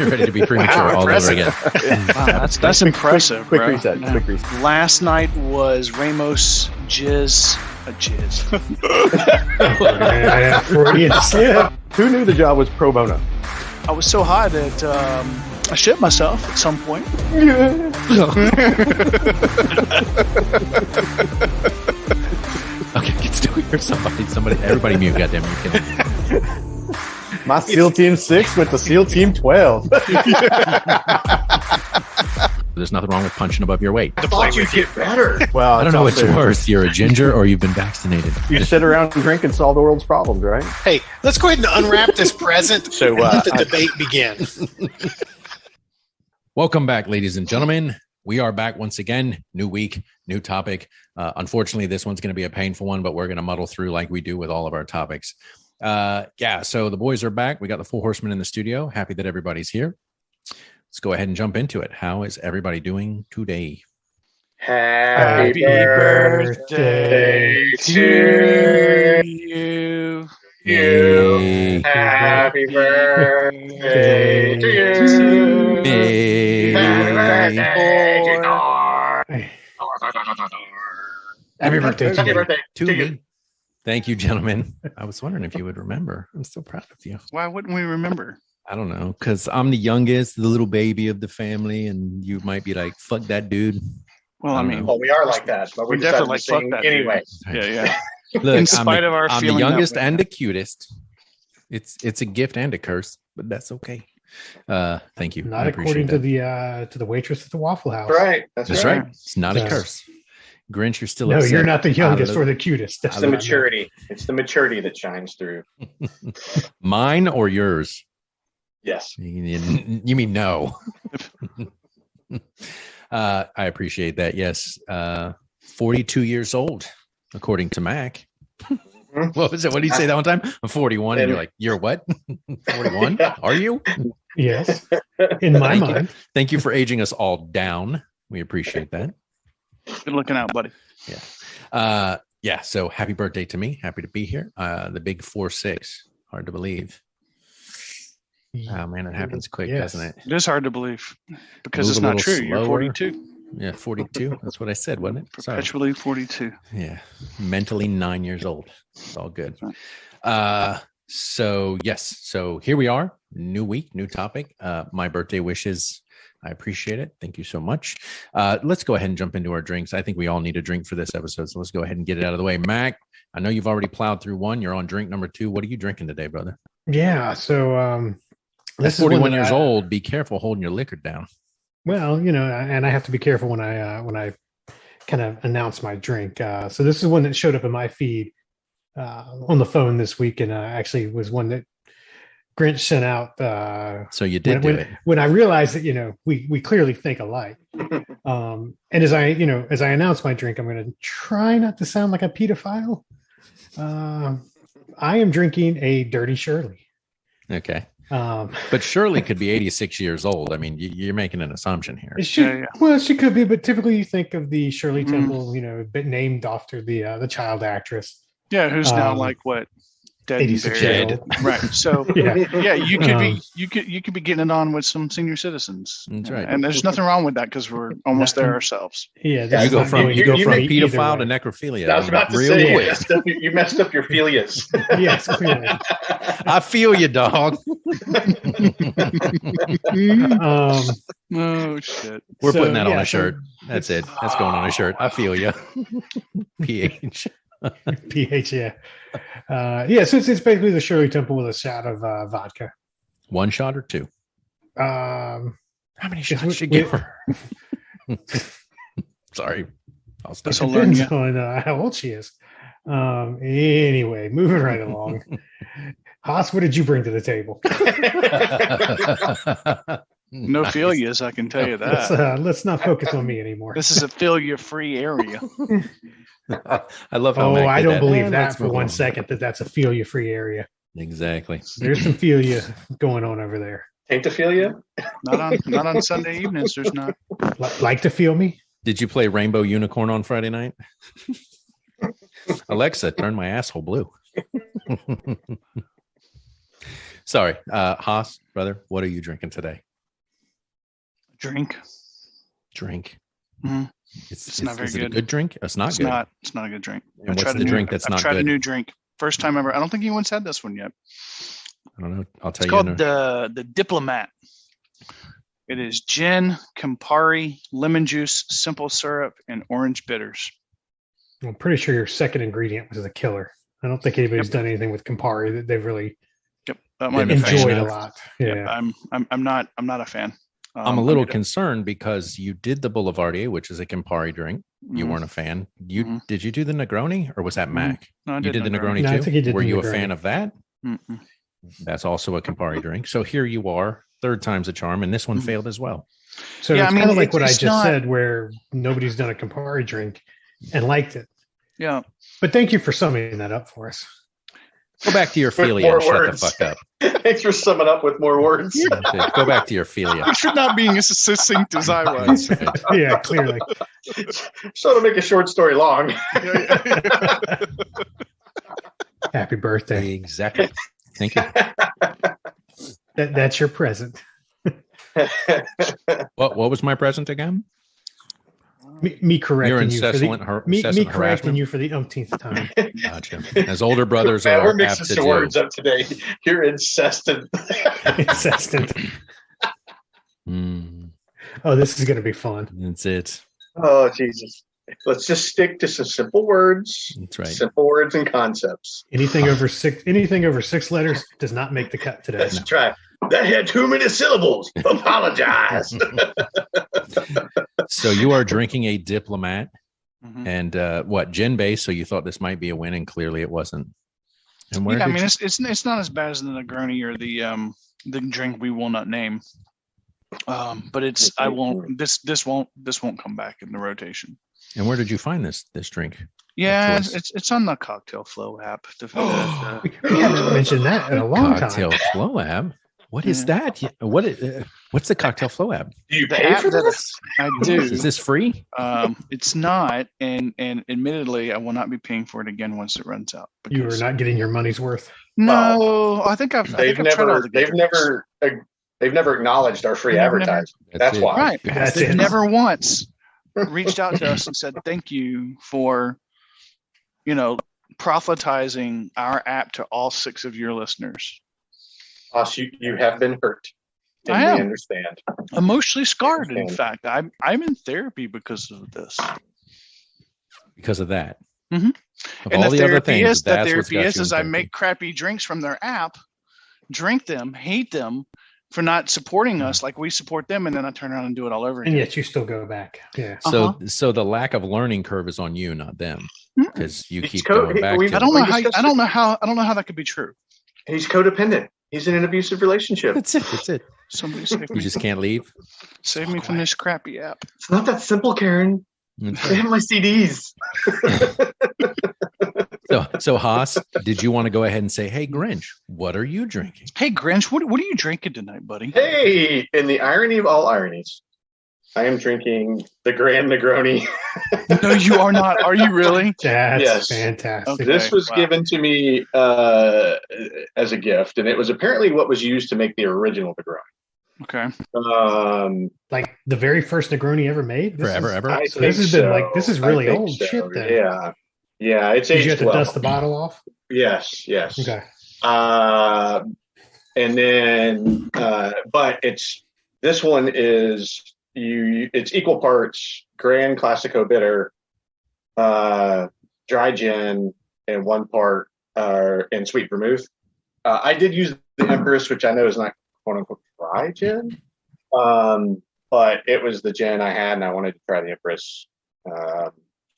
You're ready to be premature all over again. Wow, that's impressive. Quick bro. reset. Yeah. Quick reset. Last night was Ramos jizz. Freudian slip. Who knew the job was pro bono? I was so high that I shit myself at some point. Okay, can still hear somebody. Everybody mute, goddamn you. My SEAL Team 6 with the SEAL Team 12. There's nothing wrong with punching above your weight. I thought you'd get better. Well, I don't know what's worse. You're a ginger or you've been vaccinated. You sit around and drink and solve the world's problems, right? Hey, let's go ahead and unwrap this present and let the debate begin. Welcome back, ladies and gentlemen. We are back once again. New week, new topic. Unfortunately, this one's going to be a painful one, but we're going to muddle through like we do with all of our topics. So the boys are back. We got the full horsemen in the studio. Happy that everybody's here. Let's go ahead and jump into it. How is everybody doing today? Happy birthday to you. Yay. Happy birthday to you. Yay. Happy birthday To me. Thank you, gentlemen. I was wondering if you would remember. I'm so proud of you. Why wouldn't we remember? I don't know, because I'm the youngest, the little baby of the family, and you might be like, fuck that dude. Well, I mean, Well, we are like that, but we we definitely definitely fuck sing that anyway. yeah. Look, In spite of our I'm the feeling that youngest way. and the cutest. It's a gift and a curse, but that's okay. Thank you. I Not appreciate according that. to the waitress at the Waffle House. Right. That's right. It's not a curse. Grinch, you're still No, upset. you're not the youngest or the cutest. It's the maturity. It's the maturity that shines through. Mine or yours? Yes. You mean no? I appreciate that. Yes. 42 years old, according to Mac. What was it? What did he say that one time? I'm 41. And you're like, you're what? 41? Are you? Yes. In my mind. Thank you for aging us all down. We appreciate that. Good looking out, buddy. Yeah. So happy birthday to me. Happy to be here. The big 4-6. Hard to believe. Oh man, it happens quick, doesn't it? It is hard to believe because Move it's a not little true. You're slower. 42. Yeah, 42. That's what I said, wasn't it? Sorry. Perpetually 42. Yeah. Mentally 9 years old. It's all good. So yes. So here we are. New week, new topic. My birthday wishes. I appreciate it. Thank you so much. Let's go ahead and jump into our drinks. I think we all need a drink for this episode. So let's go ahead and get it out of the way. Mac, I know you've already plowed through one. You're on drink number 2. What are you drinking today, brother? Yeah. So That's 41 years old. Be careful holding your liquor down. Well, and I have to be careful when I kind of announce my drink. So this is one that showed up in my feed on the phone this week, and actually was one that Grinch sent out. So you did do it. When I realized that we clearly think alike. And as I announce my drink, I'm going to try not to sound like a pedophile. I am drinking a Dirty Shirley. Okay. But Shirley could be 86 years old. I mean, you're making an assumption here. Well, she could be, but typically you think of the Shirley Temple, but named after the child actress. Yeah, who's now like what? Dead. 86 and years buried. old. Right. So Yeah. you could you could be getting it on with some senior citizens. That's right. And there's nothing wrong with that because we're almost there ourselves. Yeah, You go from pedophile to to necrophilia. I was about to real say, quick. you messed up your philias. Yes, clearly. I feel you, dog. Oh shit. We're So, putting that on yeah, a shirt. That's it. That's going on a shirt. I feel you. PH. pH, yeah. So it's basically the Shirley Temple with a shot of vodka. 1 shot or 2? How many shots did you give her? Sorry. I'll stop. This'll learn Depends you. on how old she is. Anyway, moving right along. Haas, what did you bring to the table? No philias, I can tell you that. Let's not focus on me anymore. This is a philia-free area. I love how I don't believe that Let's for move 1 on. second that that's a philia-free area. Exactly. There's some philia going on over there. Taintophilia? Not on Sunday evenings. There's not. Like to feel me? Did you play Rainbow Unicorn on Friday night? Alexa, turn my asshole blue. Sorry, Haas, brother, what are you drinking today? Drink. Drink. Mhm. It's not very is it a good. good drink? It's not good. It's not a good drink. And what's the drink that's not I've tried good? a new drink. First time ever. I don't think anyone's had this one yet. I don't know. I'll tell It's you. called the Diplomat. It is gin, Campari, lemon juice, simple syrup, and orange bitters. I'm pretty sure your second ingredient was the killer. I don't think anybody's done anything with Campari that they've really That might be enjoyed a lot. Yeah. Yep, I'm not a fan. I'm a little concerned because you did the Boulevardier, which is a Campari drink. You weren't a fan. Did you do the Negroni, or was that Mac? No, you did the Negroni No, too. I think he did Were the you a Negroni. fan of that? Mm-mm. That's also a Campari drink. So here you are, third time's a charm, and this one failed as well. So Yeah, it's I mean, kind of like what I it's just not- said, where nobody's done a Campari drink and liked it. Yeah. But thank you for summing that up for us. Go back to your With philia more and shut the words. fuck up. Thanks for summing up with more words. Go back to your philia. Thanks for not being as succinct as I was. Yeah, clearly. So to make a short story long. Happy birthday. Exactly. Thank you. That's your present. What was my present again? Me correcting You're you for incessant, the me incessant correcting harassment. you for the umpteenth time. Gotcha. As older brothers Man, are we're apt mixing to some do. words up today. You're incessant. Incessant. Oh, this is going to be fun. That's it. Oh, Jesus. Let's just stick to some simple words. That's right. Simple words and concepts. Anything over six letters does not make the cut today. Let's try. That had too many syllables. Apologize. So you are drinking a Diplomat Mhm. and what, gin base? So you thought this might be a win, and clearly it wasn't. And where Yeah, I did mean, you- it's not as bad as the Negroni or the drink we will not name. But it's this won't come back in the rotation. and where did you find this drink? Yeah, choice. it's on the Cocktail Flow app. We haven't mentioned that in a long Cocktail time. Flow app. What is that? What's the Cocktail Flow app? Do you The pay app for that this? I do. Is this free? It's not, and admittedly, I will not be paying for it again once it runs out. You are because- not getting your money's worth. No, I think I've tried all the They've never acknowledged our free They've never- advertising. That's it. why. Right. That's They've it. never once reached out to us and said thank you for, prophetizing our app to all 6 of your listeners. Us, you have been hurt. And I we am. understand. Emotionally scarred, in fact. I'm in therapy because of this. Because of that. Mhm. Of And all the other things, the that's what's therapy got you is in I therapy. make crappy drinks from their app, drink them, hate them for not supporting us like we support them, and then I turn around and do it all over And again. yet you still go back. Yeah. So the lack of learning curve is on you, not them, Mm-mm. because you It's keep co- going back. we've- to I don't We know how. discussed I don't know how that could be true. He's codependent. He's in an abusive relationship. That's it. That's it. Somebody save You me, just can't leave. save me from this crappy app. It's not that simple, Karen. That's They right. have my CDs. So Haas, did you want to go ahead and say, "Hey Grinch, what are you drinking?" Hey Grinch, what are you drinking tonight, buddy? Hey, in the irony of all ironies, I am drinking the Grand Negroni. No, you are not. Are you really? That's Yes. fantastic. Okay. This was wow. given to me as a gift, and it was apparently what was used to make the original Negroni. Okay. Like the very first Negroni ever made? This Forever, is- ever. I So this has think been like- this is I really think old shit then. Yeah, it's Did aged you have to well. dust the bottle off? Yes. Okay. And then, but this one is it's equal parts Grand Classico bitter, dry gin, and 1 part and sweet vermouth. I did use the Empress, which I know is not quote unquote dry gin, but it was the gin I had, and I wanted to try the Empress.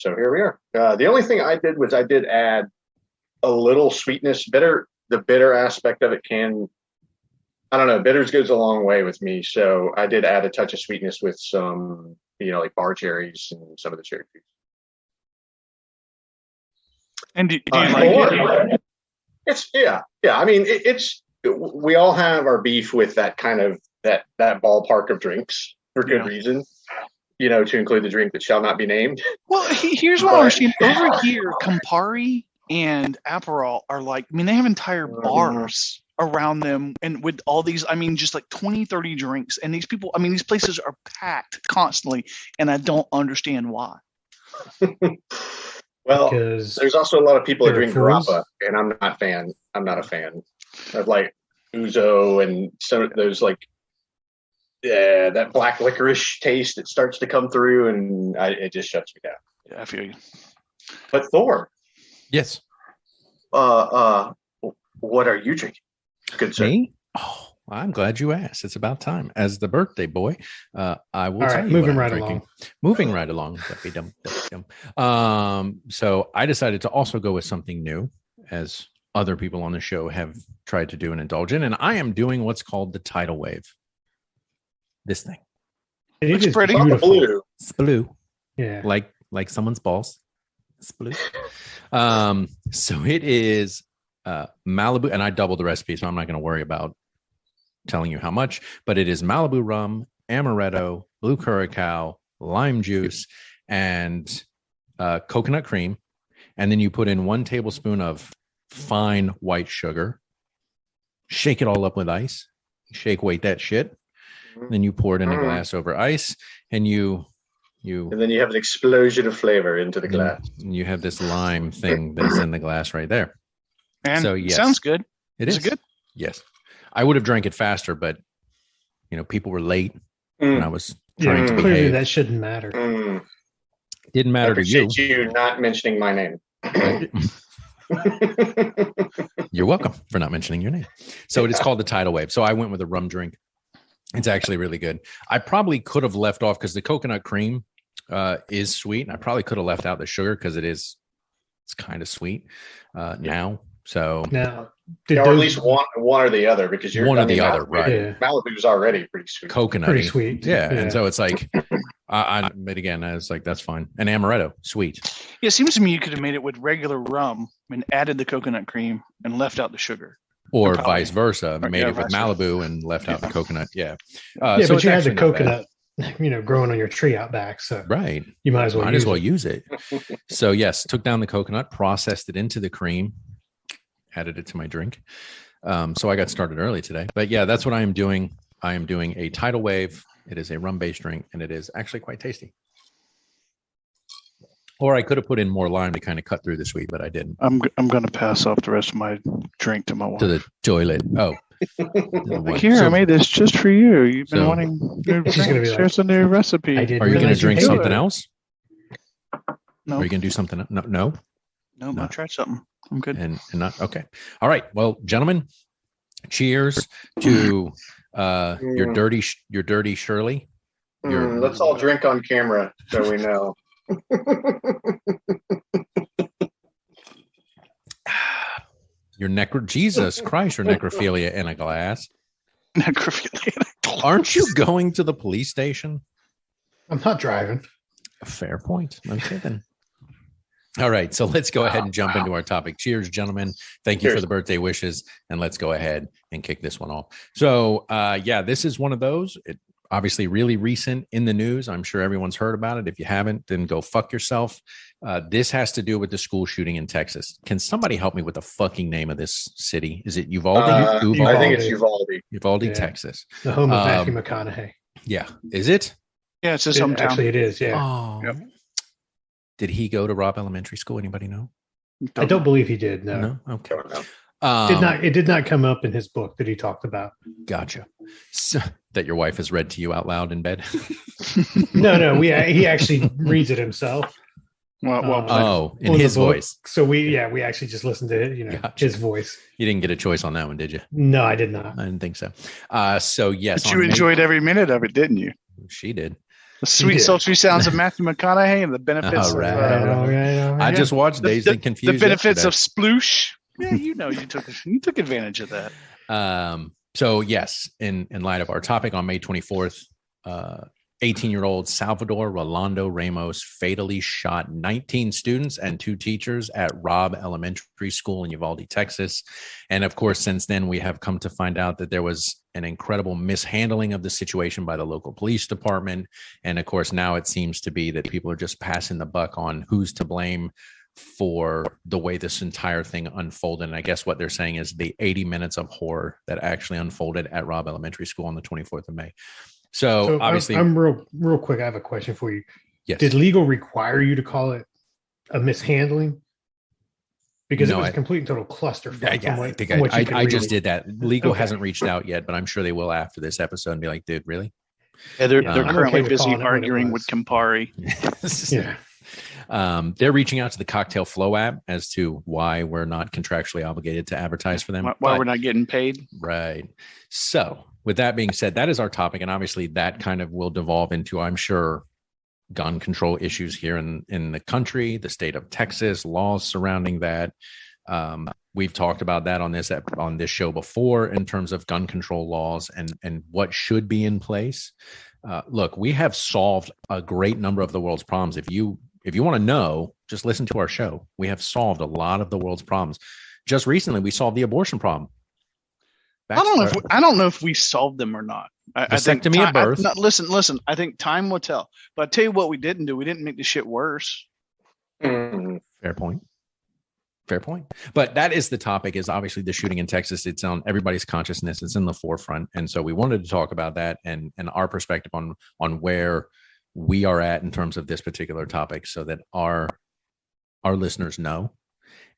So here we are. The only thing I did was I did add a little sweetness. The bitter aspect of it I don't know, bitters goes a long way with me. So I did add a touch of sweetness with some, like bar cherries and some of the cherry juice. And do you like it? It's yeah. I mean, we all have our beef with that kind of that ballpark of drinks for good reason. To include the drink that shall not be named. Well, here's what I understand. Over here, Campari and Aperol are like, I mean, they have entire bars around them, and with all these, I mean, just like 20, 30 drinks, and these people, I mean, these places are packed constantly, and I don't understand why. Well, Because there's also a lot of people that they're drink fools. grappa, and I'm not a fan of like ouzo and some of those like that black licorice taste that starts to come through, and it just shuts me down. Yeah, I feel you. But Thor, Yes. what are you drinking? Good sir. Me? Oh, I'm glad you asked. It's about time. As the birthday boy, I will All tell right, you moving what I'm right drinking. along. Moving right along. So I decided to also go with something new, as other people on the show have tried to do and indulge in, and I am doing what's called the Tidal Wave. This thing. It Looks is pretty. On the beautiful. blue. It's blue, Yeah. like someone's balls. It's blue. So it is Malibu, and I doubled the recipe, so I'm not going to worry about telling you how much, but it is Malibu rum, amaretto, blue curacao, lime juice, and coconut cream. And then you put in 1 tablespoon of fine white sugar, shake it all up with ice, shake weight that shit. Then you pour it in a glass over ice, and you And then you have an explosion of flavor into the glass. you have this lime thing that's in the glass right there. And So, yes. sounds good. It Is is it good? Yes. I would have drank it faster, but people were late and I was trying to Clearly behave. that shouldn't matter. Didn't I matter to you. appreciate you not mentioning my name. You're welcome for not mentioning your name. So it is called the Tidal Wave. So I went with a rum drink. It's actually really good. I probably could have left off because the coconut cream is sweet. I probably could have left out the sugar because it's kind of sweet now. So Now, or at least one or the other, because you're one or the other, Malibu, right? Yeah. Malibu's already pretty sweet. Coconut, Pretty sweet. Yeah. Yeah. And so it's like, but again, I was like, that's fine. And amaretto, sweet. Yeah, it seems to me you could have made it with regular rum and added the coconut cream and left out the sugar. Or Probably. vice versa, made yeah, it with vice versa. Malibu and left out the coconut. Yeah. Yeah, so but it's you had the actually not bad. coconut, growing on your tree out back, so Right. you might as well Use it. So yes, took down the coconut, processed it into the cream, added it to my drink. So I got started early today. But yeah, that's what I am doing. I am doing a Tidal Wave. It is a rum-based drink, and it is actually quite tasty. Or I could have put in more lime to kind of cut through the sweet, but I didn't. I'm going to pass off the rest of my drink to my wife. To the toilet. Oh. Like, here, I made this just for you. You've been So- wanting new She's gonna be drinks. like, Here's a new recipe. I didn't Are you going to realize drink hated something it. else? No, Are you going to do something? No. no, No. I tried something. I'm good. And not okay. All right. Well, gentlemen, cheers to your dirty Shirley. Let's all drink on camera so we know. Your Jesus Christ, your necrophilia in a glass. Necrophilia. Aren't you going to the police station? I'm not driving. Fair point. Okay, then. All right, so let's go ahead and jump into our topic. Cheers, gentlemen. Thank you for Cheers. the birthday wishes, and let's go ahead and kick this one off. So, yeah, this is one of those. It obviously really recent in the news. I'm sure everyone's heard about it. If you haven't, then go fuck yourself. This has to do with the school shooting in Texas. Can somebody help me with the fucking name of this city? Is it Uvalde? I Uvalde? think it's Uvalde. Uvalde, Yeah. Texas. The home of Um, Matthew McConaughey. Yeah. Is it? Yeah, it's his hometown. Actually, it is. Yeah, Oh. Yep. Did he go to Robb Elementary School? Anybody know? I don't believe he did. No, No. Okay. Don't know. It did not come up in his book that he talked about. Gotcha. So, that your wife has read to you out loud in bed. No, he actually reads it himself. Well, Oh, in Or the his book. voice. So we actually just listened to it, Gotcha. his voice. You didn't get a choice on that one, did you? No, I did not. I didn't think so. So yes, but on you enjoyed every minute of it, didn't you? She did. The sweet, did. sultry sounds of Matthew McConaughey and the benefits All right. of All right. I just watched Dazed and the Confused. benefits yesterday. of sploosh. Yeah, you took advantage of that. So yes, in light of our topic on May 24th, 18-year-old Salvador Rolando Ramos fatally shot 19 students and 2 teachers at Robb Elementary School in Uvalde, Texas. And of course, since then, we have come to find out that there was an incredible mishandling of the situation by the local police department. And of course, now it seems to be that people are just passing the buck on who's to blame for the way this entire thing unfolded. And I guess what they're saying is the 80 minutes of horror that actually unfolded at Robb Elementary School on the 24th of May. So obviously, I'm real quick. I have a question for you. Yes. Did legal require you to call it a mishandling? Because it was a complete and total clusterfuck. I just did that. Legal hasn't reached out yet, but I'm sure they will after this episode and be like, dude, really? Yeah, they're currently okay busy arguing with Campari. Yeah. They're reaching out to the Cocktail Flow app as to why we're not contractually obligated to advertise for them. Why we're not getting paid. Right. So with that being said, that is our topic. And obviously that kind of will devolve into, I'm sure, gun control issues here in the country, the state of Texas, laws surrounding that. We've talked about that on this show before in terms of gun control laws and what should be in place. Look, we have solved a great number of the world's problems. If you want to know, just listen to our show. We have solved a lot of the world's problems. Just recently, we solved the abortion problem. I don't know if we solved them or not. I think vasectomy at birth. Listen. I think time will tell. But I tell you what, we didn't do. We didn't make the shit worse. Fair point. But that is the topic. Is obviously the shooting in Texas. It's on everybody's consciousness. It's in the forefront, and so we wanted to talk about that and our perspective on where we are at in terms of this particular topic, so that our listeners know.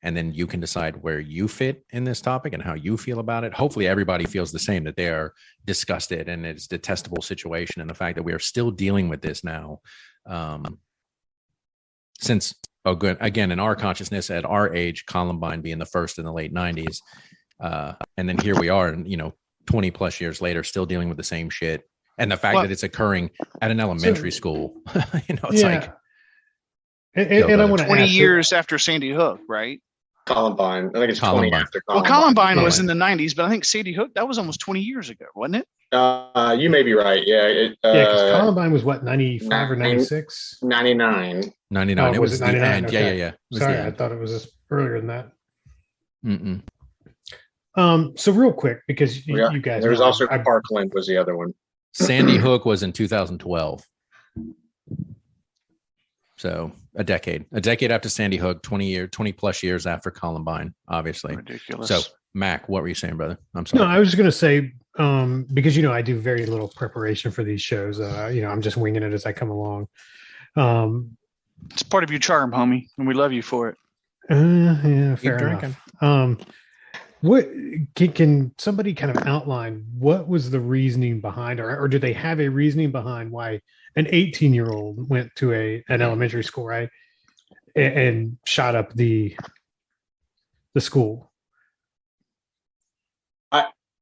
And then you can decide where you fit in this topic and how you feel about it. Hopefully everybody feels the same, that they are disgusted and it's a detestable situation. And the fact that we are still dealing with this now, since, again, in our consciousness at our age, Columbine being the first in the late 90s. And then here we are, and 20 plus years later, still dealing with the same shit. And the fact that it's occurring at an elementary school, it's like. And I want to 20 years after Sandy Hook, right? Columbine. I think it's 20 after Columbine. Well, Columbine was in the 90s, but I think Sandy Hook, that was almost 20 years ago, wasn't it? You may be right. Yeah. Because Columbine was what, 95 or 96? 99. 99. Oh, it was it 99? the end. Okay. Yeah. Sorry, I thought it was earlier than that. Mm-mm. So real quick, because you guys. There was also Parkland was the other one. Sandy Hook was in 2012. So a decade after Sandy Hook, 20 plus years after Columbine, obviously. Ridiculous. So Mac, what were you saying, brother? I'm sorry. No, I was just going to say, because, I do very little preparation for these shows. I'm just winging it as I come along. It's part of your charm, homie, and we love you for it. Yeah, fair enough. What can somebody kind of outline what was the reasoning behind, or do they have a reasoning behind why an 18-year-old went to an elementary school, right, and shot up the school?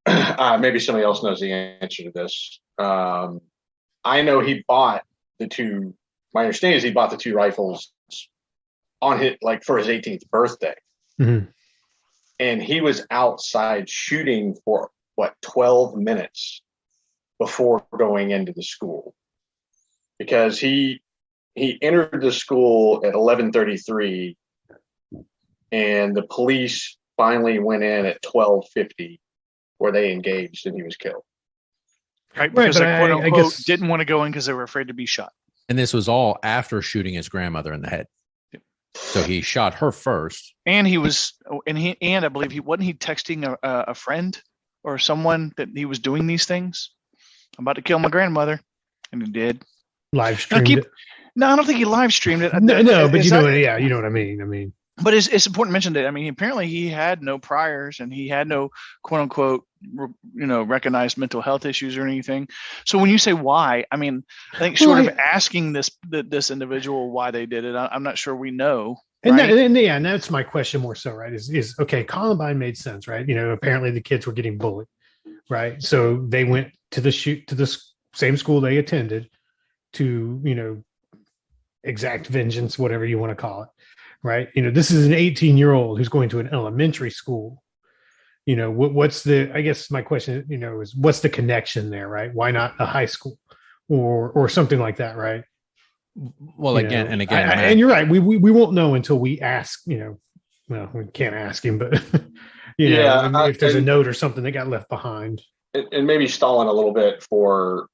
Maybe somebody else knows the answer to this. I know he bought the two. My understanding is he bought the two rifles on for his 18th birthday. Mm-hmm. And he was outside shooting for 12 minutes before going into the school, because he entered the school at 11:33, and the police finally went in at 12:50, where they engaged and he was killed. Right, because they quote unquote didn't want to go in because they were afraid to be shot. And this was all after shooting his grandmother in the head. So he shot her first, and I believe he texting a friend or someone that he was doing these things. I'm about to kill my grandmother, and he did. Live streamed it. No, I don't think he live streamed it. No, but you know what I mean. But it's important to mention that, apparently he had no priors and he had no quote unquote, recognized mental health issues or anything. So when you say why, I think short of asking this individual why they did it, I'm not sure we know. And, and that's my question more so, right? Is okay, Columbine made sense, right? Apparently the kids were getting bullied, right? So they went to the same school they attended to, exact vengeance, whatever you want to call it. Right. This is an 18-year-old who's going to an elementary school. What's I guess my question, is what's the connection there, right? Why not a high school or something like that, right? Well, again, and you're right. We won't know until we ask, well, we can't ask him, but, if there's a note or something that got left behind. And maybe stalling a little bit for,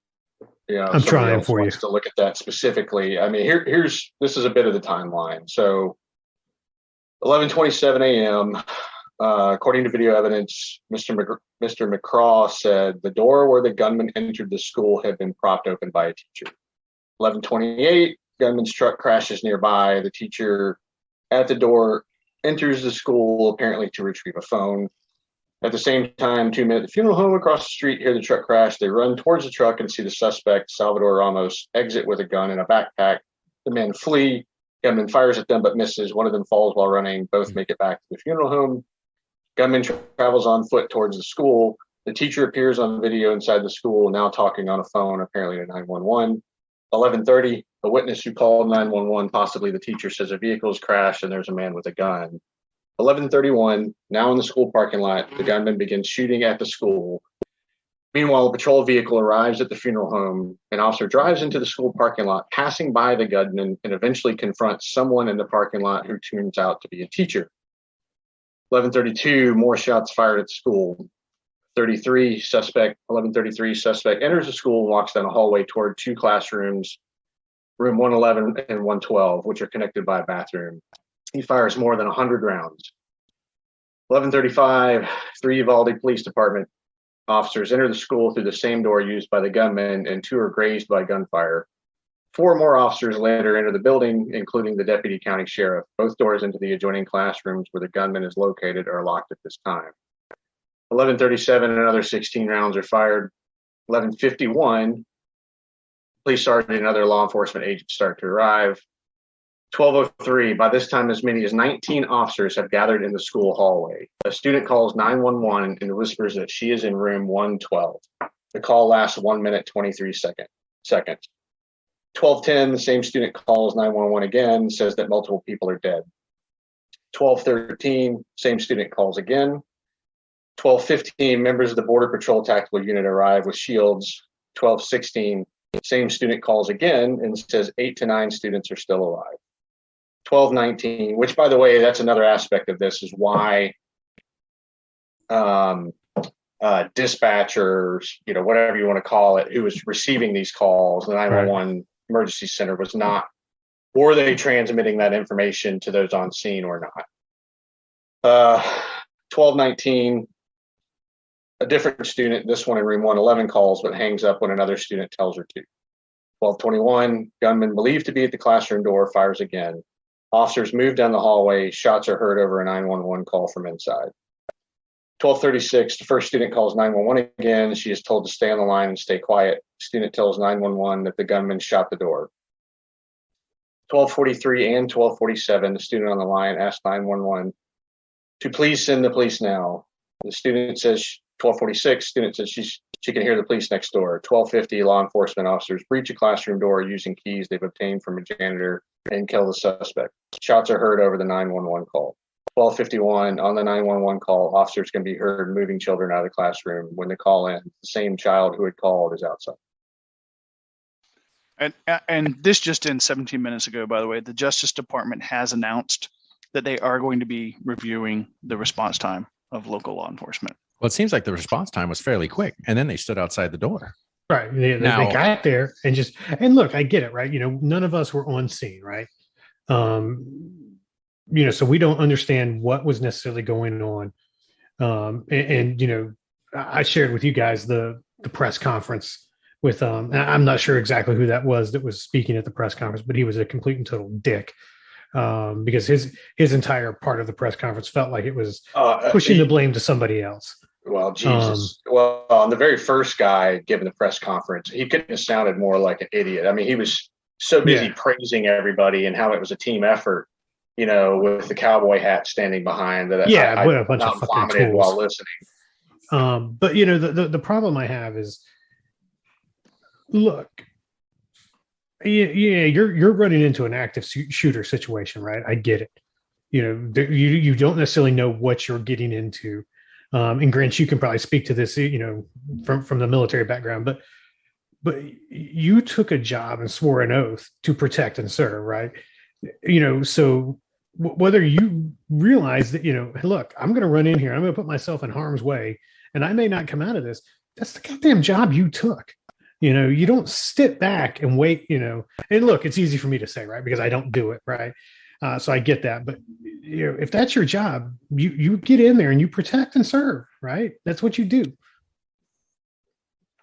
I'm trying for you to look at that specifically. This is a bit of the timeline. So, 11:27 a.m. According to video evidence, Mr. McCraw said the door where the gunman entered the school had been propped open by a teacher. 11:28, gunman's truck crashes nearby. The teacher at the door enters the school apparently to retrieve a phone. At the same time, 2 men at the funeral home across the street hear the truck crash. They run towards the truck and see the suspect, Salvador Ramos, exit with a gun and a backpack. The men flee. Gunman fires at them but misses. One of them falls while running. Both make it back to the funeral home. Gunman travels on foot towards the school. The teacher appears on video inside the school, now talking on a phone, apparently to 911. 11:30, a witness who called 911, possibly the teacher, says a vehicle has crashed and there's a man with a gun. 11:31, now in the school parking lot, the gunman begins shooting at the school. Meanwhile, a patrol vehicle arrives at the funeral home. An officer drives into the school parking lot, passing by the gunman, and eventually confronts someone in the parking lot who turns out to be a teacher. 11:32, more shots fired at the school. 11:33, suspect enters the school and walks down a hallway toward two classrooms, room 111 and 112, which are connected by a bathroom. He fires more than 100 rounds. 11:35, 3 Uvalde Police Department officers enter the school through the same door used by the gunman, and 2 are grazed by gunfire. 4 more officers later enter the building, including the deputy county sheriff. Both doors into the adjoining classrooms where the gunman is located are locked at this time. 11:37, another 16 rounds are fired. 11:51, police sergeant and other law enforcement agents start to arrive. 12:03, by this time as many as 19 officers have gathered in the school hallway. A student calls 911 and whispers that she is in room 112. The call lasts 1 minute, 23 seconds. 12:10, the same student calls 911 again, says that multiple people are dead. 12:13, same student calls again. 12:15, members of the Border Patrol Tactical Unit arrive with shields. 12:16, same student calls again and says 8 to 9 students are still alive. 12:19, which, by the way, that's another aspect of this, is why dispatchers, whatever you want to call it, who was receiving these calls, the 911 emergency center was not, were they transmitting that information to those on scene or not? 12:19, a different student, this one in room 111, calls but hangs up when another student tells her to. 12:21, gunman believed to be at the classroom door fires again. Officers move down the hallway. Shots are heard over a 911 call from inside. 12:36, the first student calls 911 again. She is told to stay on the line and stay quiet. Student tells 911 that the gunman shot the door. 12:43 and 12:47, the student on the line asks 911 to please send the police now. The student says, 12:46, student says she can hear the police next door. 12:50, law enforcement officers breach a classroom door using keys they've obtained from a janitor and kill the suspect. Shots are heard over the 911 call. 12:51, on the 911 call, officers can be heard moving children out of the classroom. When the call ends, the same child who had called is outside. And this just in 17 minutes ago, by the way, the Justice Department has announced that they are going to be reviewing the response time of local law enforcement. Well, it seems like the response time was fairly quick, and then they stood outside the door. Right. They got there and look, I get it, right? None of us were on scene, right? So we don't understand what was necessarily going on. I shared with you guys the press conference with, I'm not sure exactly who that was speaking at the press conference, but he was a complete and total dick. Because his entire part of the press conference felt like it was pushing the blame to somebody else. Well, Jesus. On the very first guy giving the press conference, he couldn't have sounded more like an idiot. I mean, he was so busy praising everybody and how it was a team effort, with the cowboy hat standing behind that. I what a bunch of fucking tools while listening. But the problem I have is, look, you're running into an active shooter situation, right? I get it. You don't necessarily know what you're getting into. And Grant, you can probably speak to this, from the military background, but you took a job and swore an oath to protect and serve, right? So whether you realize that, look, I'm going to run in here, I'm going to put myself in harm's way, and I may not come out of this. That's the goddamn job you took. You don't sit back and wait, and look, it's easy for me to say, right? Because I don't do it, right? So I get that, but if that's your job, you get in there and you protect and serve, right? That's what you do.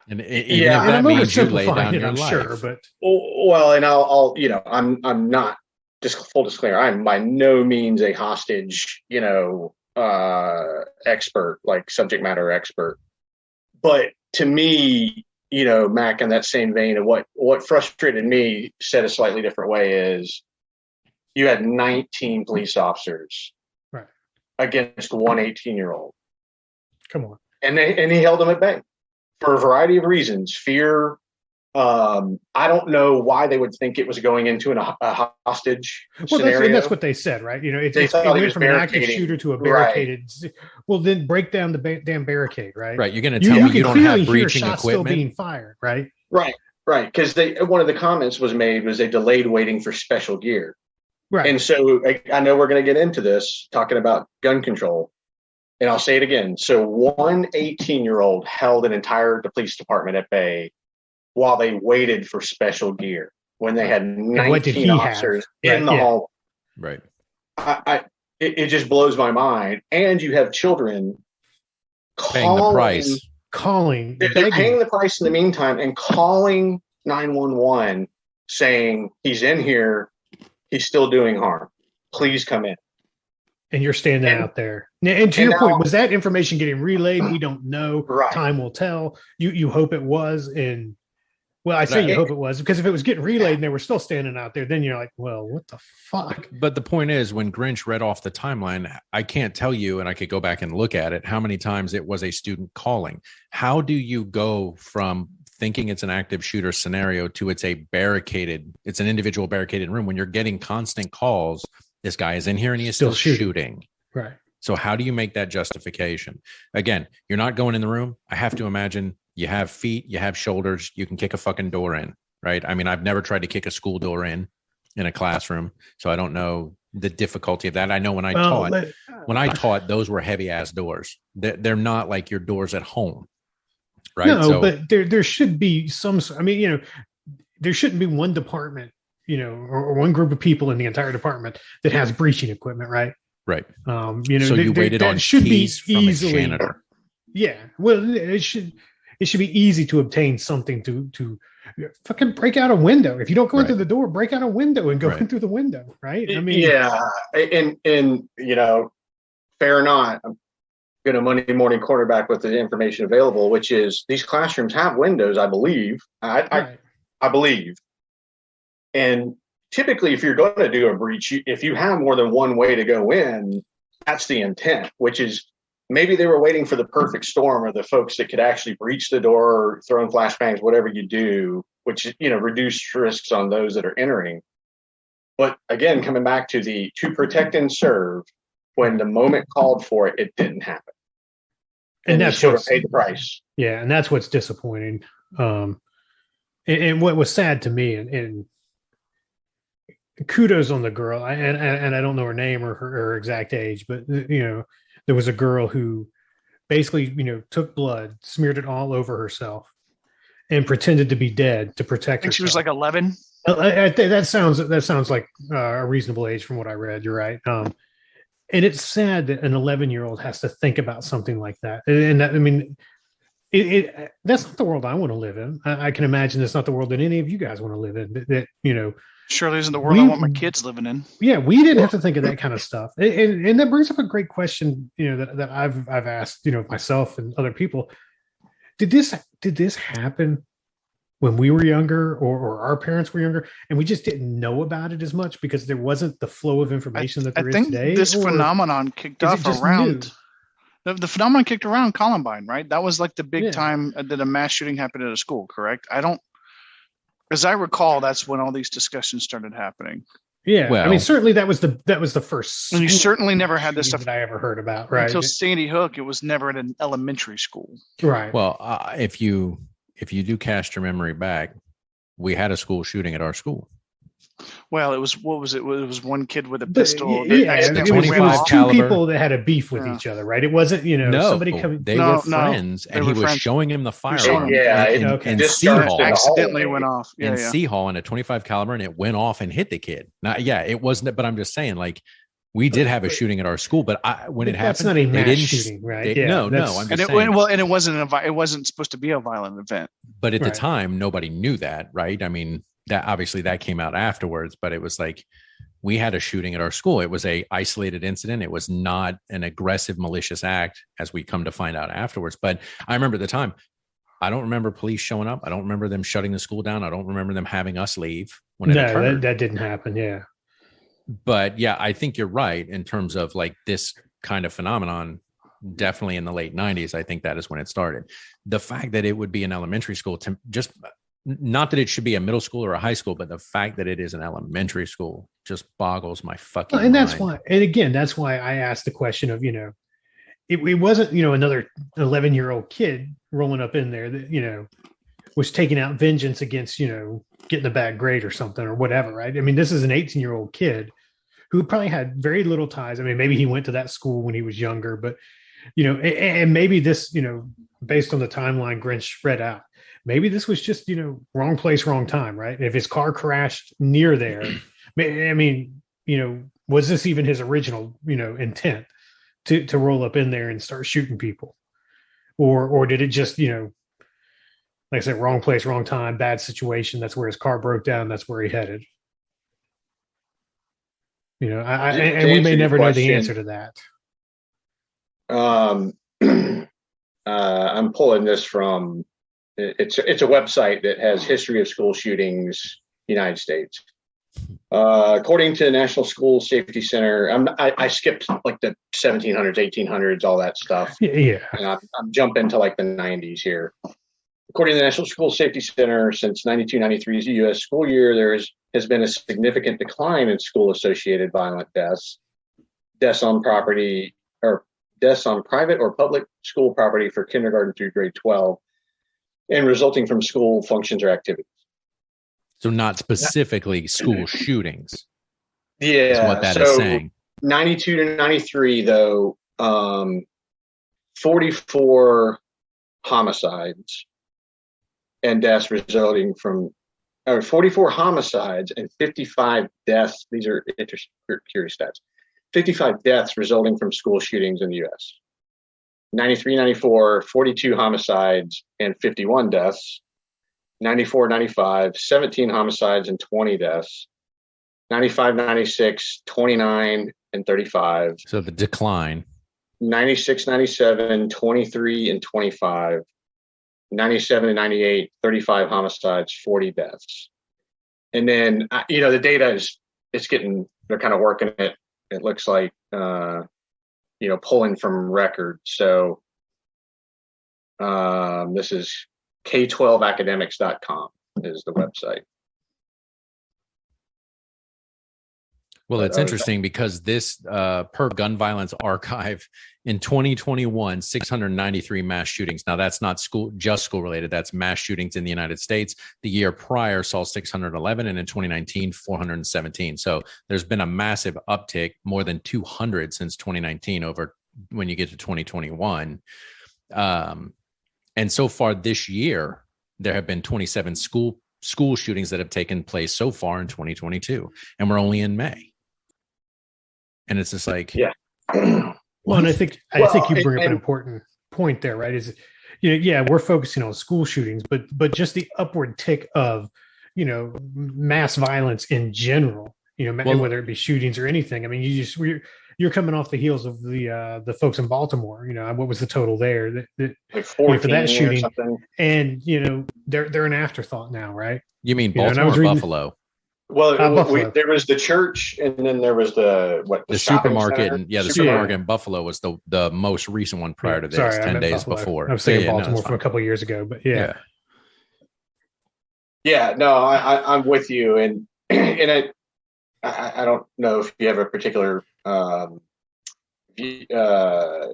And even if that means you lay down your life. Sure, but well, and I'll I'm not, just full disclaimer, I'm by no means a hostage, expert, like subject matter expert. But to me, Mac, in that same vein of what frustrated me, said a slightly different way, is you had 19 police officers right against one 18-year-old. Come on. And he held them at bay for a variety of reasons. Fear. I don't know why they would think it was going into a hostage scenario. That's what they said, right? It went from an active shooter to a barricaded. Right. Well, then break down the damn barricade, right? Right. You're going to tell me you don't have breaching equipment still being fired, right? Right. Because one of the comments was they delayed waiting for special gear. Right. And so I know we're going to get into this talking about gun control, and I'll say it again. So one 18-year-old held an entire police department at bay while they waited for special gear when they had 19 officers in the hall. Right. It just blows my mind. And you have children paying the price. They're paying the price in the meantime and calling 911 saying, he's in here. He's still doing harm. Please come in. And you're standing out there. And to your point, was that information getting relayed? We don't know. Right. Time will tell. You hope it was. And well, I say you hope it was, because if it was getting relayed and they were still standing out there, then you're like, well, what the fuck? But the point is, when Grinch read off the timeline, I can't tell you, and I could go back and look at it, how many times it was a student calling. How do you go from thinking it's an active shooter scenario to it's an individual barricaded room when you're getting constant calls? This guy is in here and he is still shooting. Right. So how do you make that justification? Again, you're not going in the room. I have to imagine you have feet, you have shoulders, you can kick a fucking door in, right? I mean, I've never tried to kick a school door in a classroom, so I don't know the difficulty of that. I know when I taught, those were heavy ass doors. They're not like your doors at home. Right. No, but there should be some. I mean, there shouldn't be one department, or one group of people in the entire department that has breaching equipment, right? Right. So you waited on should keys be from easily. A janitor. Yeah. Well, it should be easy to obtain something to fucking break out a window. If you don't go in through the door, break out a window and go in through the window, right? I mean, yeah, and fair or not, I'm going to Monday morning quarterback with the information available, which is these classrooms have windows, I believe. I believe. And typically, if you're going to do a breach, if you have more than one way to go in, that's the intent, which is maybe they were waiting for the perfect storm or the folks that could actually breach the door, throwing flashbangs, whatever you do, which, reduce risks on those that are entering. But again, coming back to to protect and serve, when the moment called for it, it didn't happen. And that's what paid the price. Yeah. And that's what's disappointing. And what was sad to me, and kudos on the girl, and I don't know her name or her exact age, but there was a girl who basically took blood, smeared it all over herself, and pretended to be dead to protect herself. She was like 11. That sounds like a reasonable age from what I read. You're right. And it's sad that an 11-year-old has to think about something like that. And that, I mean, that's not the world I want to live in. I can imagine that's not the world that any of you guys want to live in. That surely isn't the world I want my kids living in. Yeah, we didn't have to think of that kind of stuff. And that brings up a great question, that I've asked, myself and other people. Did this happen when we were younger or our parents were younger and we just didn't know about it as much because there wasn't the flow of information that there is today? I think this phenomenon kicked off around the phenomenon kicked around Columbine, right? That was like the big time that a mass shooting happened at a school, correct? As I recall, that's when all these discussions started happening. Yeah, well, I mean, certainly that was the first. And you certainly never had this stuff that I ever heard about, right? Until Sandy Hook, it was never at an elementary school, right? Well, if you do cast your memory back, we had a school shooting at our school. Well, it was what was it? It was one kid with a But, pistol. yeah, that it accidentally was, went off. two caliber. people that had a beef with Yeah. each other, right? It wasn't, somebody coming. They No, were friends, they and he were was friends. showing him the was showing firearm. him. Yeah, in, Okay. in discharged Seahall. in the Accidentally hallway. went off. Yeah, in yeah. Seahall in a 25 caliber, and it went off and hit the kid. Now, yeah, it wasn't. But I'm just saying, like, we did have a shooting at our school, but when it That's happened, not a they mass didn't shooting, right? No, I'm And just it saying. well, and it wasn't supposed to be a violent event. But at the Right. time, nobody knew that, right? I mean, that obviously that came out afterwards, but it was like we had a shooting at our school. It was a isolated incident. It was not an aggressive, malicious act, as we come to find out afterwards. But I remember at the time, I don't remember police showing up. I don't remember them shutting the school down. I don't remember them having us leave when it occurred. that didn't happen. Yeah. But yeah, I think you're right in terms of like this kind of phenomenon. Definitely in the late 90s, I think that is when it started. The fact that it would be an elementary school, just not that it should be a middle school or a high school, but the fact that it is an elementary school just boggles my fucking And that's mind. why, and again, that's why I asked the question of, it wasn't, another 11-year-old kid rolling up in there that, was taking out vengeance against, getting a bad grade or something or whatever, right? I mean, this is an 18-year-old kid who probably had very little ties. I mean, maybe he went to that school when he was younger, but, and maybe this, based on the timeline Grinch read out, maybe this was just, wrong place, wrong time, right? If his car crashed near there, I mean, was this even his original, intent to roll up in there and start shooting people? Or did it just, like I said, wrong place, wrong time, bad situation. That's where his car broke down. That's where he headed. And we may never know the answer to that. I'm pulling this from it's a website that has history of school shootings, United States. According to the National School Safety Center, I skipped like the 1700s, 1800s, all that stuff. Yeah. And I'm jumping to like the 90s here. According to the National School Safety Center, since 92-93's U.S. school year, there has been a significant decline in school-associated violent deaths, deaths on private or public school property for kindergarten through grade 12, and resulting from school functions or activities. So not specifically school shootings. Yeah, is what that is saying. 92 to 93, though, 44 homicides and deaths resulting from 44 homicides and 55 deaths. These are curious stats. 55 deaths resulting from school shootings in the U.S. 93, 94, 42 homicides and 51 deaths. 94, 95, 17 homicides and 20 deaths. 95, 96, 29 and 35. So the decline. 96, 97, 23 and 25. 97 and 98, 35 homicides, 40 deaths. And then, the data they're kind of working it. It looks like, pulling from records. So this is K12academics.com is the website. Well, it's interesting because this per gun violence archive in 2021, 693 mass shootings. Now that's not school related. That's mass shootings in the United States. The year prior saw 611, and in 2019, 417. So there's been a massive uptick, more than 200 since 2019 over when you get to 2021. And so far this year, there have been 27 school shootings that have taken place so far in 2022, and we're only in May. And it's just like, yeah. Well, and I think you bring up an important point there, right? Is, we're focusing on school shootings, but just the upward tick of, mass violence in general, whether it be shootings or anything. I mean, you're coming off the heels of the folks in Baltimore. What was the total there that like for that shooting? And they're an afterthought now, right? You mean Baltimore or Buffalo? Well, there was the church, and then there was the supermarket, and the supermarket in Buffalo was the most recent one prior to this. Sorry, 10 days Buffalo. before. I was thinking Baltimore from a couple of years ago, but yeah. No, I'm with you, and I don't know if you have a particular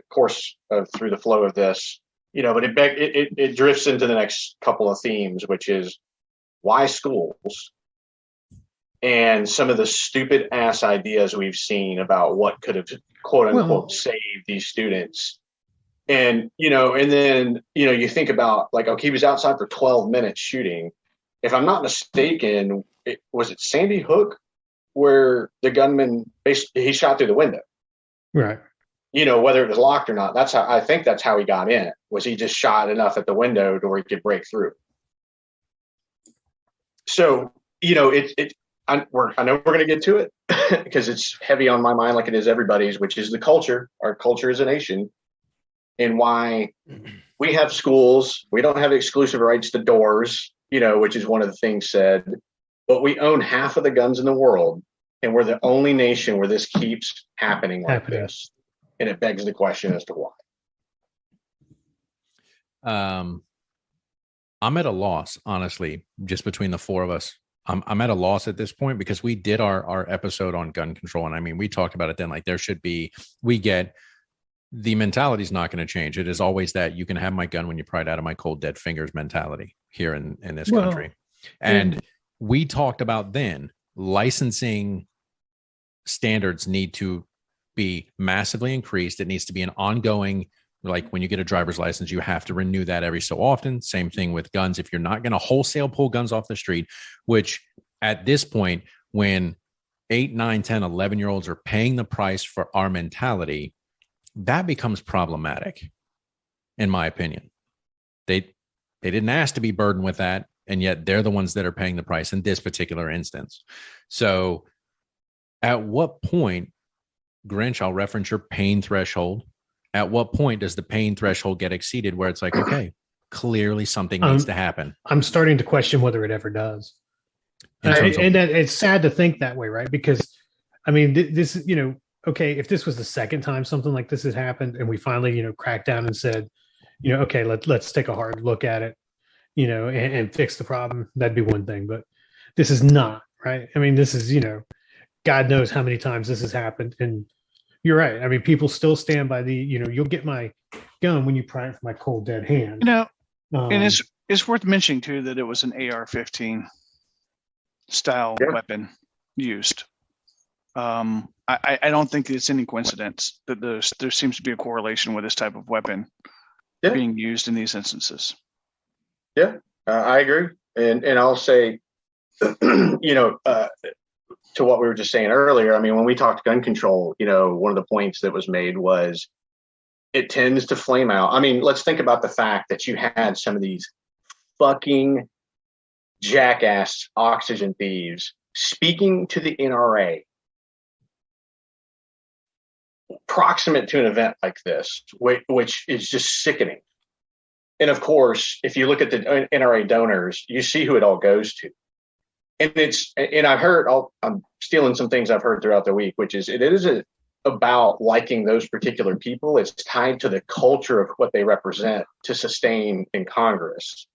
course through the flow of this, but it drifts into the next couple of themes, which is why schools. and some of the stupid ass ideas we've seen about what could have quote unquote saved these students. And, and then, you think about like, okay, he was outside for 12 minutes shooting. If I'm not mistaken, was it Sandy Hook where the gunman, he shot through the window? Right. Whether it was locked or not, I think that's how he got in, was he just shot enough at the window to where he could break through. So, I know we're going to get to it because it's heavy on my mind, like it is everybody's, which is the culture, our culture as a nation, and why we have schools. We don't have exclusive rights to doors, which is one of the things said, but we own half of the guns in the world. And we're the only nation where this keeps happening like this. And it begs the question as to why. I'm at a loss, honestly, just between the four of us. I'm at a loss at this point because we did our episode on gun control. And I mean, we talked about it then, like the mentality is not going to change. It is always that you can have my gun when you pry it out of my cold, dead fingers mentality here in this country. And we talked about then licensing standards need to be massively increased. It needs to be an ongoing, like when you get a driver's license, you have to renew that every so often. Same thing with guns. If you're not going to wholesale pull guns off the street, which at this point, when 8, 9, 10, 11-year-olds are paying the price for our mentality, that becomes problematic, in my opinion. They didn't ask to be burdened with that, and yet they're the ones that are paying the price in this particular instance. So at what point, Grinch, I'll reference your pain threshold. At what point does the pain threshold get exceeded where it's like, okay, clearly something needs to happen? I'm starting to question whether it ever does. And it's sad to think that way, right? Because, I mean, this, okay, if this was the second time something like this has happened and we finally, cracked down and said, okay, let's take a hard look at it, and fix the problem, that'd be one thing. But this is not, right? I mean, this is, God knows how many times this has happened. And you're right. I mean, people still stand by the, you'll get my gun when you pry it from my cold, dead hand. And it's worth mentioning, too, that it was an AR-15 style weapon used. I don't think it's any coincidence that there seems to be a correlation with this type of weapon being used in these instances. Yeah, I agree. And I'll say, to what we were just saying earlier, I mean, when we talked gun control, one of the points that was made was it tends to flame out. I mean, let's think about the fact that you had some of these fucking jackass oxygen thieves speaking to the NRA proximate to an event like this, which is just sickening. And of course, if you look at the NRA donors, you see who it all goes to. And I've heard, I'm stealing some things I've heard throughout the week, which is it isn't about liking those particular people. It's tied to the culture of what they represent to sustain in Congress.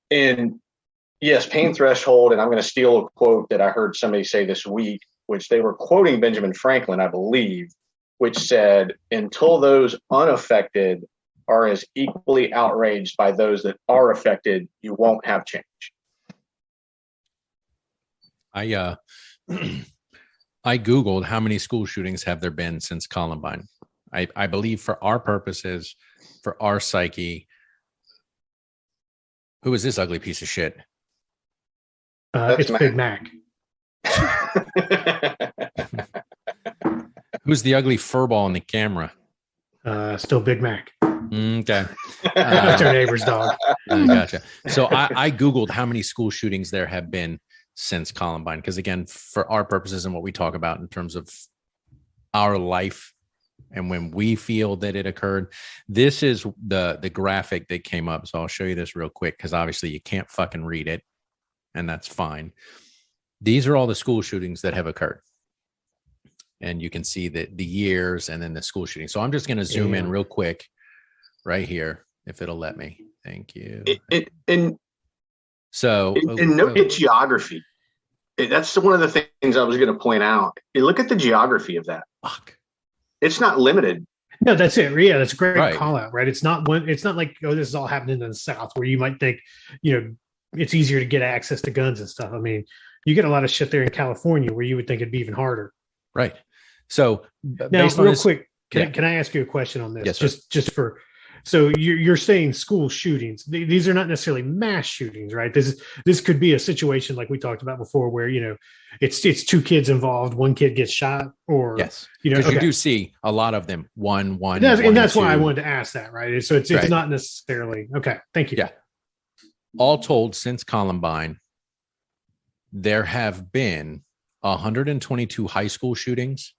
And yes, pain threshold. And I'm going to steal a quote that I heard somebody say this week, which they were quoting Benjamin Franklin, I believe, which said, until those unaffected are as equally outraged by those that are affected, you won't have change. I Googled how many school shootings have there been since Columbine. I believe for our purposes, for our psyche, who is this ugly piece of shit? It's Mac. Big Mac. Who's the ugly furball in the camera? Still Big Mac. Okay. That's our neighbor's dog. Gotcha. So I Googled how many school shootings there have been since Columbine, because again, for our purposes and what we talk about in terms of our life and when we feel that it occurred, this is the graphic that came up. So I'll show you this real quick, because obviously you can't fucking read it, and that's fine. These are all the school shootings that have occurred, and you can see the years and then the school shooting. So I'm just going to zoom in real quick right here, if it'll let me. Thank you. So look at geography. That's one of the things I was going to point out. You look at the geography of that. Fuck. It's not limited. No, that's it. Yeah, that's a great call out, right? It's not like, oh, this is all happening in the South, where you might think, it's easier to get access to guns and stuff. I mean, You get a lot of shit there in California where you would think it'd be even harder. Right. So now, real quick, can I ask you a question on this? Yes, just for, so you're saying school shootings. These are not necessarily mass shootings, right? This could be a situation like we talked about before, where it's two kids involved, one kid gets shot, or yes, because you do see a lot of them. One, and that's two. why I wanted to ask that, right? So it's right. not necessarily okay. Thank you. Yeah. All told, since Columbine, there have been 122 high school shootings,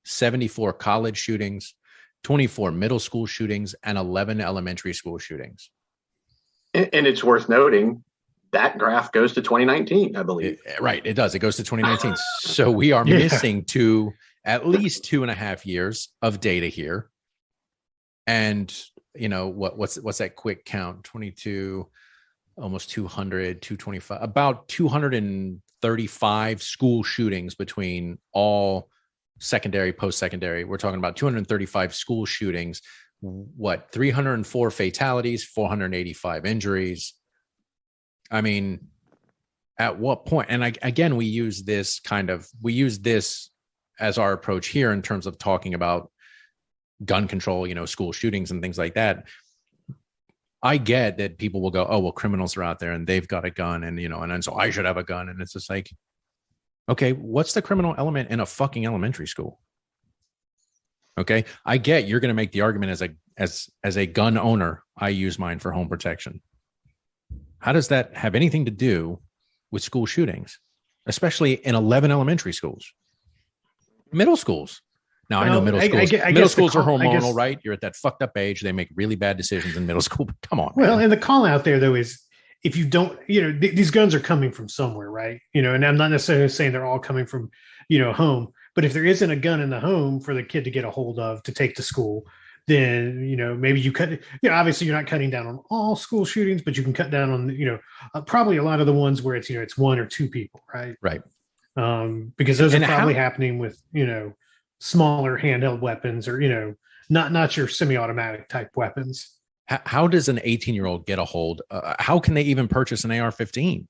74 college shootings, 24 middle school shootings, and 11 elementary school shootings. And it's worth noting that graph goes to 2019, I believe. Right, it does. It goes to 2019. So we are missing at least 2.5 years of data here. And what's that quick count? 22, almost 200, 225, about 235 school shootings between all secondary, post-secondary. We're talking about 235 school shootings, 304 fatalities, 485 injuries. I mean, at what point? And again, we use this as our approach here in terms of talking about gun control, school shootings and things like that. I get that people will go, oh, well, criminals are out there and they've got a gun and so I should have a gun. And it's just like, okay, what's the criminal element in a fucking elementary school? Okay, I get you're going to make the argument as a gun owner, I use mine for home protection. How does that have anything to do with school shootings, especially in 11 elementary schools, middle schools? Now, I know middle schools. Middle schools are hormonal, right? You're at that fucked up age. They make really bad decisions in middle school. But come on. Well, and the call out there, though, is if you don't, these guns are coming from somewhere, right? And I'm not necessarily saying they're all coming from, home. But if there isn't a gun in the home for the kid to get a hold of to take to school, then, maybe you cut, obviously you're not cutting down on all school shootings, but you can cut down on, probably a lot of the ones where it's, it's one or two people, right? Right. Because those are probably happening with, smaller handheld weapons or, not your semi-automatic type weapons. How does an 18-year-old get a hold? How can they even purchase an AR-15?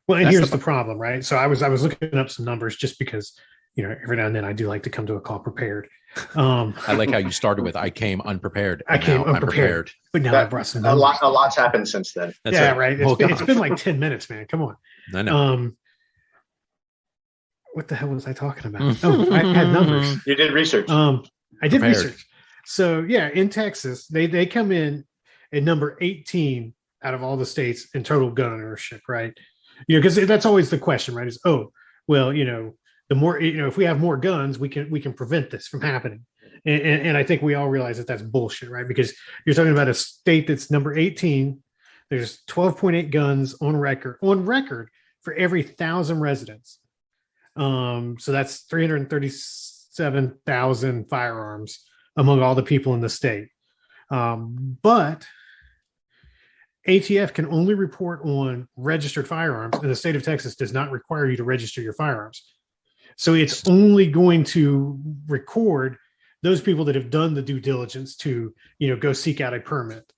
Well, and here's the problem, right? So I was looking up some numbers just because, every now and then I do like to come to a call prepared. I like how you started with, I came unprepared. I came unprepared. But now I brought some numbers. A lot's happened since then. That's right. It's been like 10 minutes, man. Come on. I know. What the hell was I talking about? Oh, I had numbers. You did research. I did research. So in Texas, they come in at number 18 out of all the states in total gun ownership, right? Because that's always the question, right? Is the more if we have more guns, we can prevent this from happening. And I think we all realize that that's bullshit, right? Because you're talking about a state that's number 18. There's 12.8 guns on record for every 1,000 residents. So that's 337,000 firearms among all the people in the state. But ATF can only report on registered firearms, and the state of Texas does not require you to register your firearms. So it's only going to record those people that have done the due diligence to, go seek out a permit.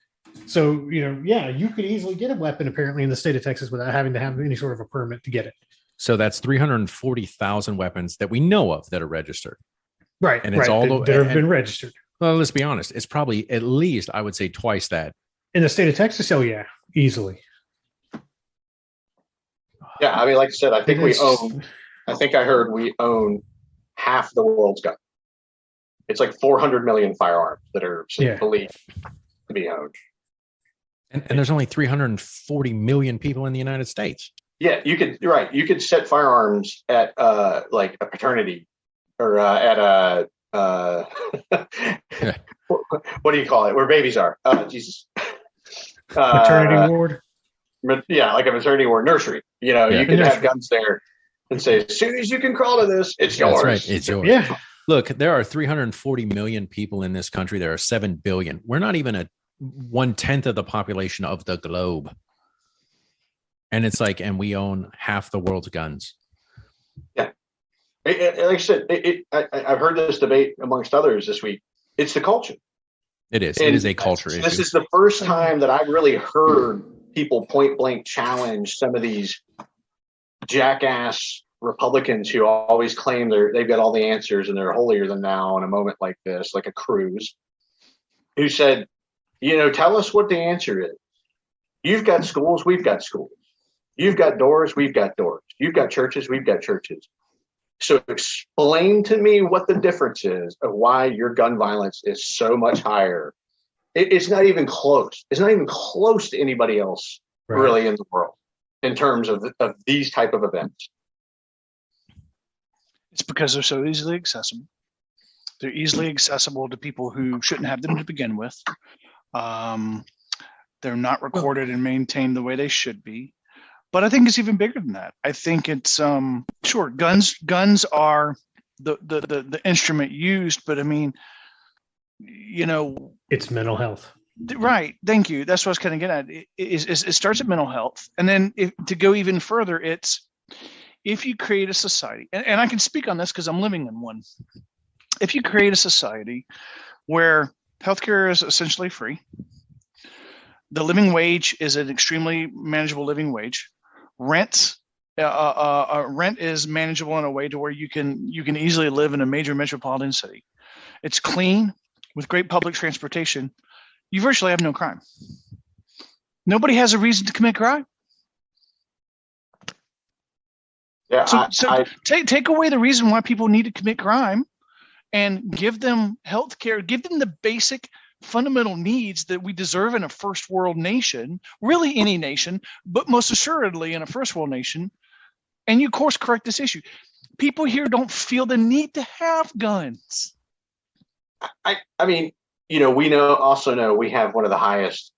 So, you could easily get a weapon apparently in the state of Texas without having to have any sort of a permit to get it. So that's 340,000 weapons that we know of that are registered. Right. And it's all that have been registered. Well, let's be honest. It's probably at least, I would say, twice that. In the state of Texas? Oh, yeah. Easily. Yeah. I mean, like I said, I think I heard we own half the world's gun. It's like 400 million firearms that are believed to be owned. And there's only 340 million people in the United States. Yeah, you're right. You could set firearms at like a paternity or at a what do you call it? Where babies are? Jesus. Maternity ward. Yeah, like a maternity ward, nursery. You could have guns there and say, as soon as you can crawl to this, it's yours. That's right. It's yours. Yeah. Look, there are 340 million people in this country. There are 7 billion. We're not even a 1/10 of the population of the globe. And it's like, and we own half the world's guns. Yeah. Like I said, I've heard this debate amongst others this week. It's the culture. It is. It is a culture issue. This is the first time that I've really heard people point blank challenge some of these jackass Republicans who always claim they've got all the answers and they're holier than thou in a moment like this, like a Cruz, who said, tell us what the answer is. You've got schools, we've got schools. You've got doors, we've got doors. You've got churches, we've got churches. So explain to me what the difference is of why your gun violence is so much higher. It's not even close. It's not even close to anybody else really in the world in terms of these type of events. It's because they're so easily accessible. They're easily accessible to people who shouldn't have them to begin with. They're not recorded and maintained the way they should be. But I think it's even bigger than that. I think it's sure guns are the instrument used, but I mean, it's mental health. Right. Thank you. That's what I was kind of getting at. It starts at mental health, and then to go even further, it's if you create a society, and I can speak on this because I'm living in one. If you create a society where healthcare is essentially free, the living wage is an extremely manageable living wage. Rent is manageable in a way to where you can easily live in a major metropolitan city. It's clean with great public transportation. You virtually have no crime. Nobody has a reason to commit crime. Yeah. Take away the reason why people need to commit crime, and give them health care. Give them the basic fundamental needs that we deserve in a first world nation, really any nation, but most assuredly in a first world nation, and you course correct this issue. People here don't feel the need to have guns. I mean, we also know we have one of the highest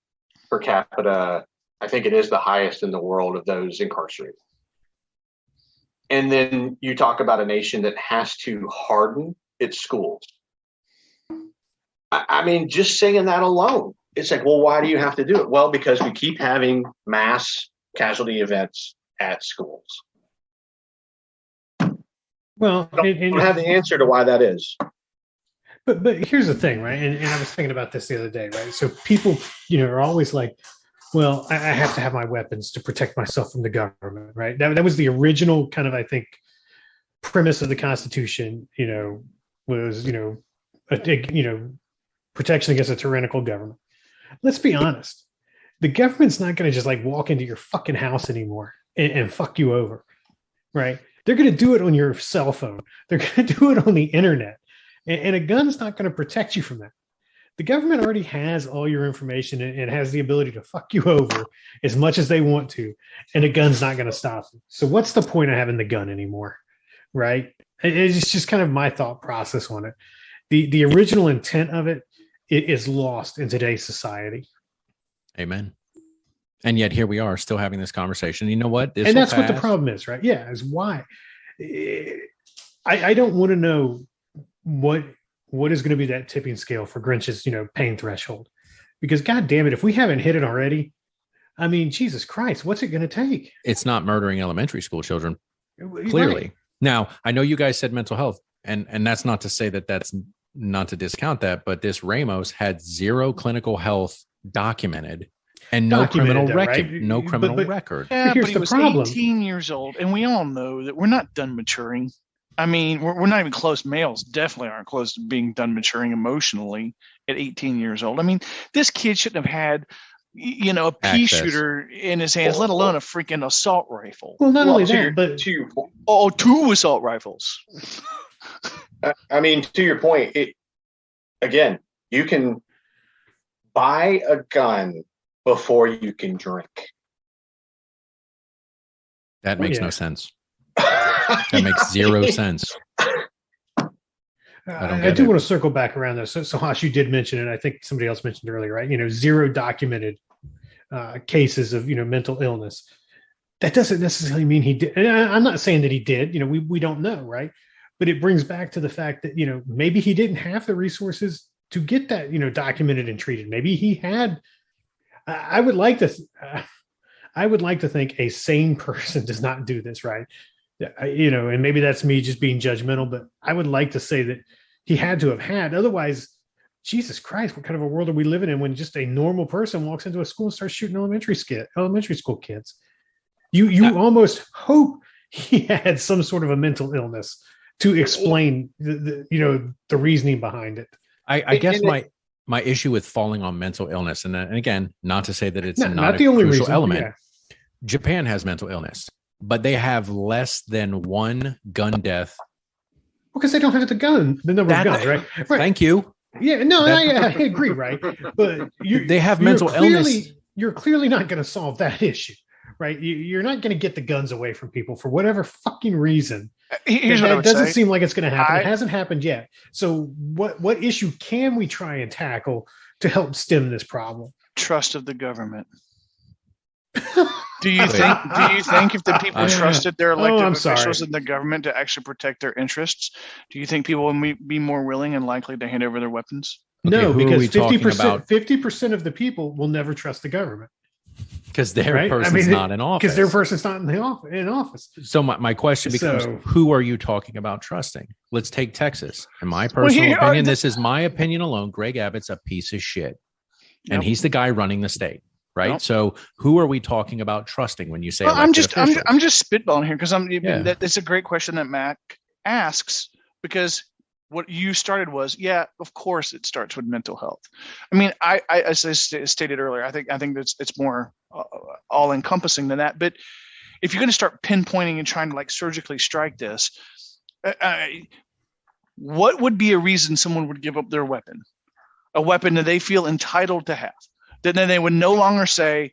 per capita, I think it is the highest in the world of those incarcerated. And then you talk about a nation that has to harden its schools. I mean, just saying that alone, it's like, well, why do you have to do it? Well, because we keep having mass casualty events at schools. Well, I don't have the answer to why that is. But here's the thing, right? And I was thinking about this the other day, right? So people, are always like, well, I have to have my weapons to protect myself from the government, right? That was the original kind of, I think, premise of the Constitution, was, protection against a tyrannical government. Let's be honest. The government's not going to just like walk into your fucking house anymore and fuck you over, right? They're going to do it on your cell phone. They're going to do it on the internet. And a gun's not going to protect you from that. The government already has all your information and has the ability to fuck you over as much as they want to. And a gun's not going to stop them. So what's the point of having the gun anymore, right? It's just kind of my thought process on it. The original intent of it is lost in today's society. Amen. And yet here we are still having this conversation. You know what? And that's what the problem is, right? Yeah, is why. I don't want to know what is going to be that tipping scale for Grinch's, pain threshold. Because God damn it, if we haven't hit it already, I mean, Jesus Christ, what's it going to take? It's not murdering elementary school children, clearly. Right. Now, I know you guys said mental health, and that's not to say that that's not to discount that, but this Ramos had zero clinical health documented and no criminal record. Right? No criminal record. Yeah, but he was 18 years old, and we all know that we're not done maturing. I mean, we're not even close. Males definitely aren't close to being done maturing emotionally at 18 years old. I mean, this kid shouldn't have had, a pea shooter in his hands, let alone a freaking assault rifle. Well, not only that, but two assault rifles. I mean, to your point, again, you can buy a gun before you can drink. That makes no sense. That makes zero sense. I do want to circle back around this. So Haas, you did mention it. I think somebody else mentioned earlier, right? Zero documented cases of, mental illness. That doesn't necessarily mean he did. And I'm not saying that he did. We don't know, right? But it brings back to the fact that, maybe he didn't have the resources to get that, documented and treated. Maybe he had. I would like to think a sane person does not do this, right? And maybe that's me just being judgmental, but I would like to say that he had to have had. Otherwise, Jesus Christ, what kind of a world are we living in when just a normal person walks into a school and starts shooting elementary school kids? You almost hope he had some sort of a mental illness to explain the reasoning behind it. I guess my issue with falling on mental illness, and again, not to say that it's not a the only crucial reason, element. yeah. Japan has mental illness, but they have less than one gun death. Because they don't have the number of guns, right? Thank you. Yeah, no, I agree, right? But they have mental illness. You're clearly not going to solve that issue, right? You're not going to get the guns away from people for whatever fucking reason. Here's what I would say. Doesn't seem like it's going to happen. It hasn't happened yet. So what issue can we try and tackle to help stem this problem? Trust of the government. Do you think if the people trusted their elected officials in the government to actually protect their interests, do you think people would be more willing and likely to hand over their weapons? No, because 50% of the people will never trust the government. Because their person's not in office. Because their person's not in office. So my question becomes, who are you talking about trusting? Let's take Texas. In my personal opinion, this is my opinion alone, Greg Abbott's a piece of shit. And he's the guy running the state. Right. Nope. So who are we talking about trusting when you say I'm just spitballing here because it's a great question that Mac asks, because what you started was, of course it starts with mental health. I mean, I as I stated earlier, I think it's more all encompassing than that. But if you're going to start pinpointing and trying to like surgically strike this, what would be a reason someone would give up their weapon, a weapon that they feel entitled to have? Then they would no longer say,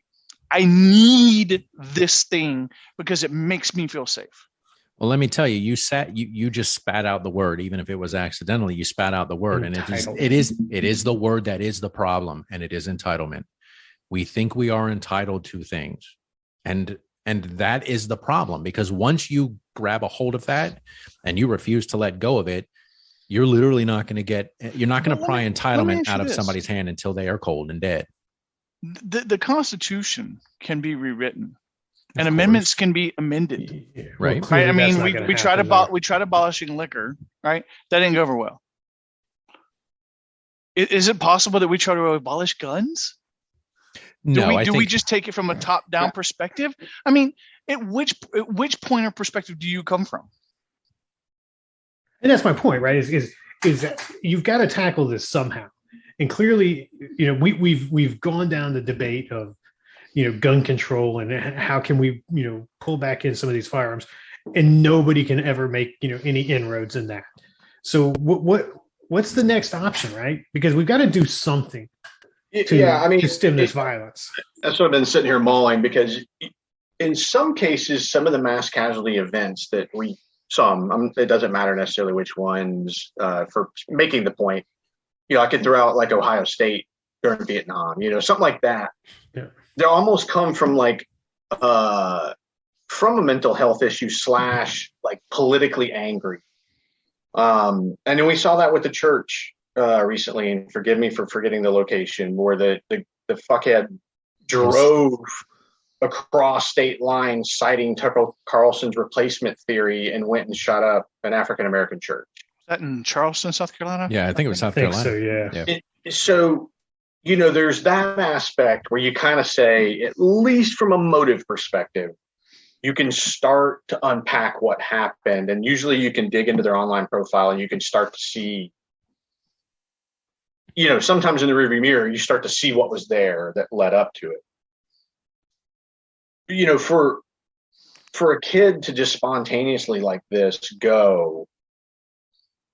I need this thing because it makes me feel safe. Well, let me tell you, you just spat out the word, even if it was accidentally, you spat out the word. Entitled. And it is the word that is the problem, and it is entitlement. We think we are entitled to things. And that is the problem, because once you grab a hold of that and you refuse to let go of it, you're literally not going to pry entitlement out of somebody's hand until they are cold and dead. The Constitution can be rewritten, and amendments can be amended. Yeah, right. Right. I mean, we tried abolishing liquor. Right. That didn't go over well. Is it possible that we try to abolish guns? No. Do we just take it from a top-down perspective? I mean, at which point of perspective do you come from? And that's my point, right? Is that you've got to tackle this somehow. And clearly, we've gone down the debate of, gun control and how can we, pull back in some of these firearms, and nobody can ever make, any inroads in that. So what's the next option, right? Because we've got to do something to stem this violence. That's what I've been sitting here mulling, because in some cases, some of the mass casualty events that we it doesn't matter necessarily which ones, for making the point. I could throw out like Ohio State during Vietnam, something like that. Yeah. They almost come from from a mental health issue / like politically angry. And then we saw that with the church recently, and forgive me for forgetting the location, where the fuckhead drove across state lines citing Tucker Carlson's replacement theory and went and shot up an African-American church. That in Charleston, South Carolina? Yeah, I think it was South Carolina. So, yeah. So, there's that aspect where you kind of say, at least from a motive perspective, you can start to unpack what happened. And usually you can dig into their online profile and you can start to see, sometimes in the rearview mirror, you start to see what was there that led up to it. For a kid to just spontaneously like this go,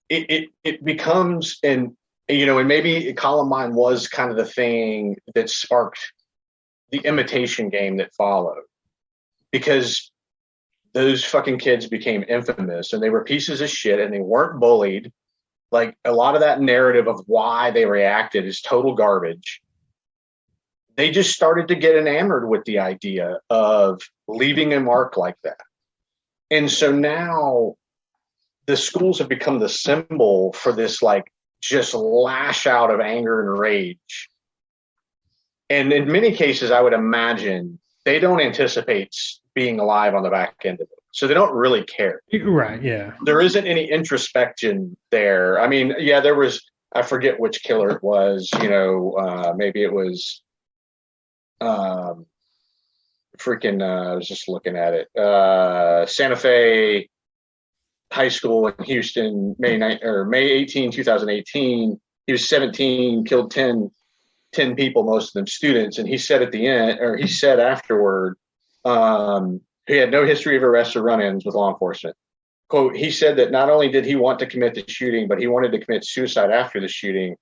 it becomes, and maybe Columbine was kind of the thing that sparked the imitation game that followed, because those fucking kids became infamous and they were pieces of shit and they weren't bullied. Like, a lot of that narrative of why they reacted is total garbage. They just started to get enamored with the idea of leaving a mark like that. And so now the schools have become the symbol for this, like, just lash out of anger and rage. And in many cases, I would imagine they don't anticipate being alive on the back end of it. So they don't really care. Right, yeah. There isn't any introspection there. I mean, yeah, there was, I forget which killer it was, maybe it was freaking, I was just looking at it. Santa Fe High School in Houston, May 18, 2018. He was 17, killed 10 people, most of them students. And he said at the end, or he said afterward, he had no history of arrests or run-ins with law enforcement. Quote, he said that not only did he want to commit the shooting, but he wanted to commit suicide after the shooting,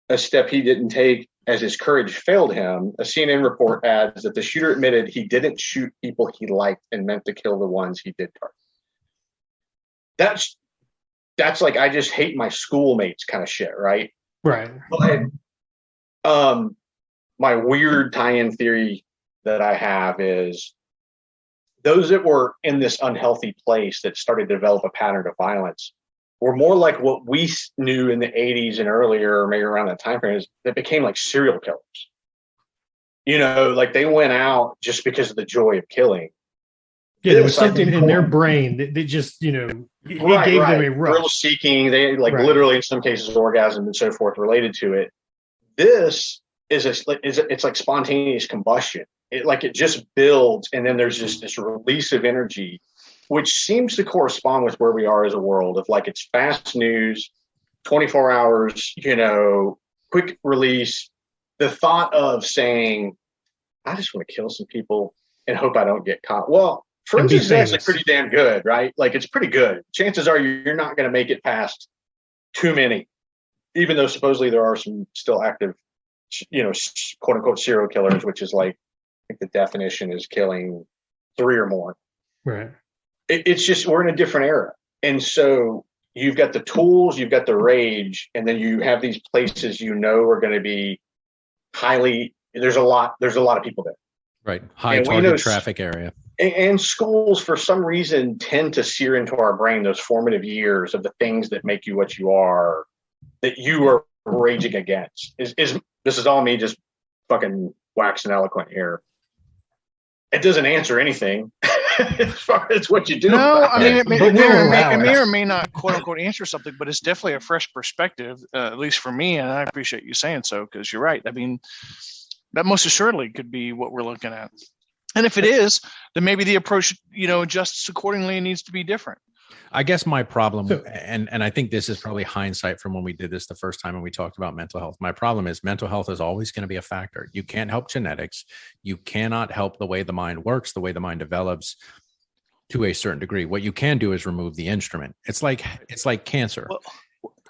a step he didn't take as his courage failed him. A CNN report adds that the shooter admitted he didn't shoot people he liked and meant to kill the ones he did target. That's like, I just hate my schoolmates kind of shit, right? Right. But my weird tie-in theory that I have is those that were in this unhealthy place that started to develop a pattern of violence were more like what we knew in the 80s and earlier, or maybe around that time frame, is that became like serial killers. You know, like they went out just because of the joy of killing. Yeah, there was something in their brain that just, you know, it gave them a rush. Thrill seeking, they literally in some cases orgasm and so forth related to it. This is it's like spontaneous combustion. It just builds, and then there's just this release of energy, which seems to correspond with where we are as a world of like, it's fast news, 24 hours, you know, quick release. The thought of saying, I just want to kill some people and hope I don't get caught. Well, for instance, that's like pretty damn good, right? Like it's pretty good. Chances are you're not going to make it past too many, even though supposedly there are some still active, you know, quote unquote serial killers, which is like, I think the definition is killing 3 or more. Right. It's just, we're in a different era. And so you've got the tools, you've got the rage, and then you have these places, you know, are going to be there's a lot of people there. Right. High target traffic area. And schools, for some reason, tend to sear into our brain those formative years of the things that make you what you are, that you are raging against. This is all me just fucking waxing eloquent here. It doesn't answer anything as far as what you do. No, I mean, it may or may not, quote unquote, answer something, but it's definitely a fresh perspective, at least for me. And I appreciate you saying so, because you're right. I mean, that most assuredly could be what we're looking at. And if it is, then maybe the approach, you know, adjusts accordingly and needs to be different. I guess my problem, and I think this is probably hindsight from when we did this the first time and we talked about mental health. My problem is mental health is always going to be a factor. You can't help genetics. You cannot help the way the mind works, the way the mind develops to a certain degree. What you can do is remove the instrument. It's like cancer.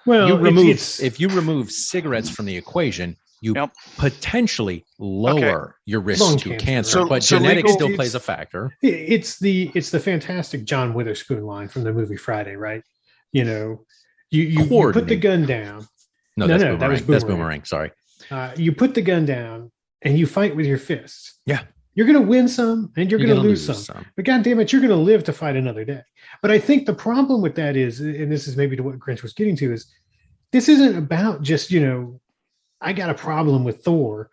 Well, if you remove cigarettes from the equation, you potentially lower your risk to cancer, right? But genetics still plays a factor. It's the fantastic John Witherspoon line from the movie Friday, right? You know, you put the gun down. No, that's Boomerang. That's Boomerang. Sorry. You put the gun down and you fight with your fists. Yeah. You're going to win some and you're going to lose some. But God damn it, you're going to live to fight another day. But I think the problem with that is, and this is maybe to what Grinch was getting to, is this isn't about just, you know, I got a problem with Thor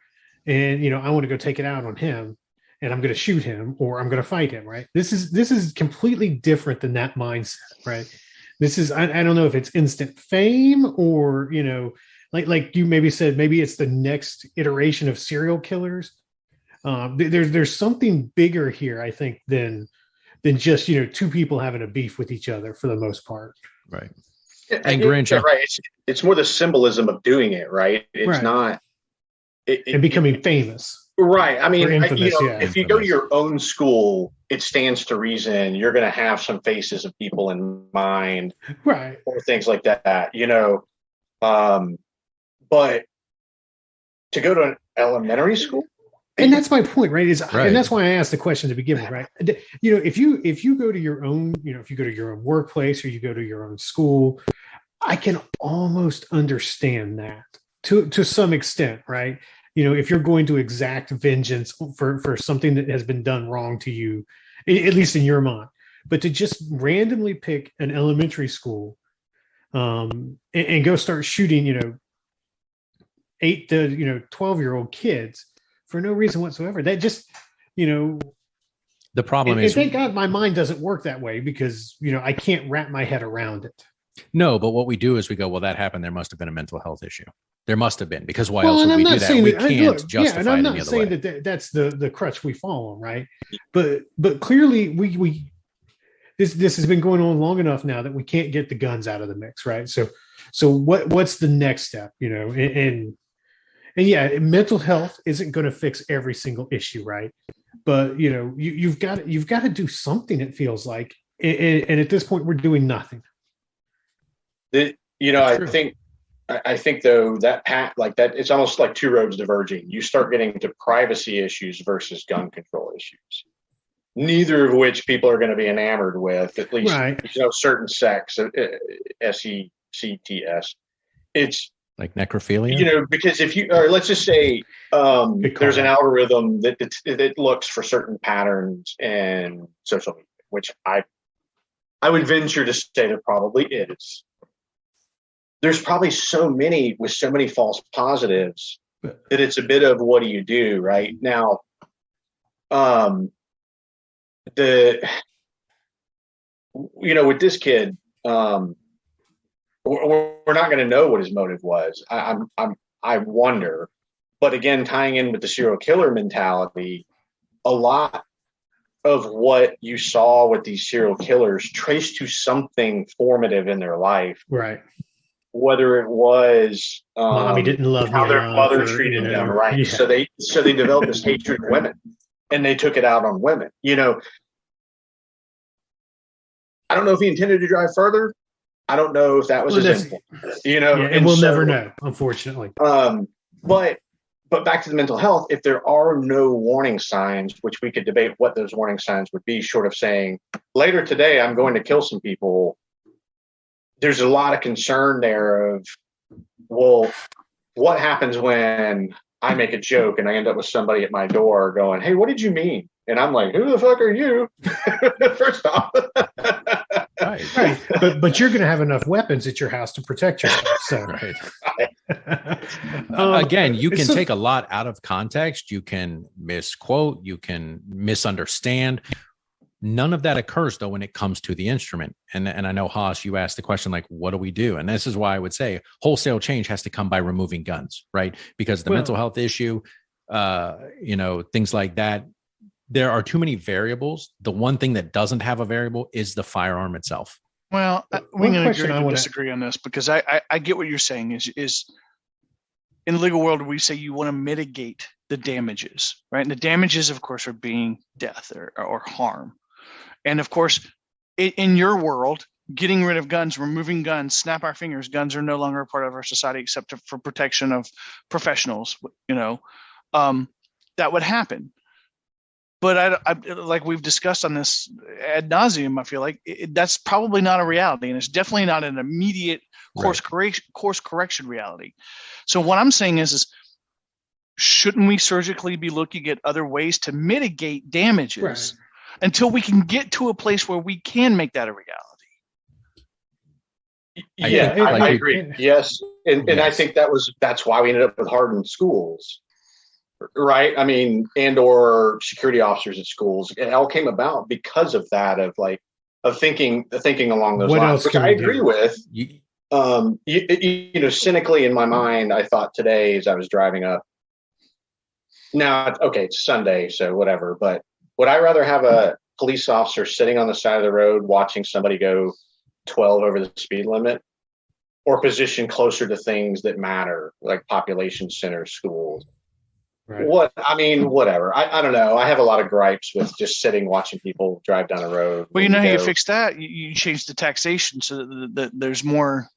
and, you know, I want to go take it out on him and I'm going to shoot him or I'm going to fight him. Right. This is completely different than that mindset. Right. This is, I don't know if it's instant fame or, you know, like you maybe said, maybe it's the next iteration of serial killers. There's something bigger here, I think, than just, you know, 2 people having a beef with each other for the most part. Right. And Grinch, right? It's more the symbolism of doing it, right? It's not and becoming famous, right? I mean, infamous, if you go to your own school, it stands to reason you're going to have some faces of people in mind, right, or things like that, you know. But to go to an elementary school. And that's my point, right? And that's why I asked the question to begin with, right? You know, if you go to your own, you know, if you go to your own workplace or you go to your own school, I can almost understand that to some extent, right? You know, if you're going to exact vengeance for something that has been done wrong to you, at least in your mind, but to just randomly pick an elementary school and go start shooting, you know, 8 to 12-year-old kids for no reason whatsoever. That just, you know, the problem is, thank God my mind doesn't work that way because, you know, I can't wrap my head around it. No, but what we do is we go, well, that happened. There must have been a mental health issue. There must have been, because why else would we do that? We can't justify and I'm it not any other saying way. that that's the crutch we fall on, right? But clearly we this has been going on long enough now that we can't get the guns out of the mix, right? So what's the next step, you know? And yeah, mental health isn't going to fix every single issue, right? But you know, you've got to do something. It feels like, and at this point, we're doing nothing. I think though that like that, it's almost like two roads diverging. You start getting to privacy issues versus gun control issues, neither of which people are going to be enamored with, at least, right. You know, certain sex, SECTS. It's like necrophilia, you know, because if you, or let's just say there's an algorithm that looks for certain patterns in social media, which I would venture to say there probably is. There's probably so many with so many false positives that it's a bit of what do you do right now? With this kid, we're not going to know what his motive was. I wonder, but again, tying in with the serial killer mentality, a lot of what you saw with these serial killers traced to something formative in their life, right? Whether it was mommy didn't love how me their mother treated them, right? Yeah. So they developed this hatred of women, and they took it out on women. You know, I don't know if he intended to drive further. I don't know if that was his intent. You know, yeah, and we'll never know, unfortunately. But back to the mental health. If there are no warning signs, which we could debate what those warning signs would be, short of saying later today I'm going to kill some people. There's a lot of concern there of, well, what happens when I make a joke and I end up with somebody at my door going, hey, what did you mean? And I'm like, who the fuck are you? First off. Right. But you're going to have enough weapons at your house to protect yourself. So. Right. Again, you can take a lot out of context. You can misquote. You can misunderstand. None of that occurs, though, when it comes to the instrument. And I know, Haas, you asked the question, like, what do we do? And this is why I would say wholesale change has to come by removing guns, right? Because the mental health issue, things like that, there are too many variables. The one thing that doesn't have a variable is the firearm itself. Well, we can agree to disagree on this, because I get what you're saying is in the legal world, we say you want to mitigate the damages, right? And the damages, of course, are being death or harm. And of course, in your world, getting rid of guns, removing guns, snap our fingers, guns are no longer a part of our society except for protection of professionals, that would happen. But I like we've discussed on this ad nauseum, I feel like that's probably not a reality, and it's definitely not an immediate course correction reality. So what I'm saying is shouldn't we surgically be looking at other ways to mitigate damages until we can get to a place where we can make that a reality? Yeah, I agree. Yes. And I think that's why we ended up with hardened schools. Right. I mean, or security officers at schools. It all came about because of that, of thinking along those lines, which I agree with. Cynically in my mind, I thought today as I was driving up. Now, okay, it's Sunday, so whatever. But would I rather have a police officer sitting on the side of the road watching somebody go 12 over the speed limit, or positioned closer to things that matter, like population centers, schools? Right. Whatever. I don't know. I have a lot of gripes with just sitting watching people drive down a road. Well, how you fix that? You change the taxation so that there's more,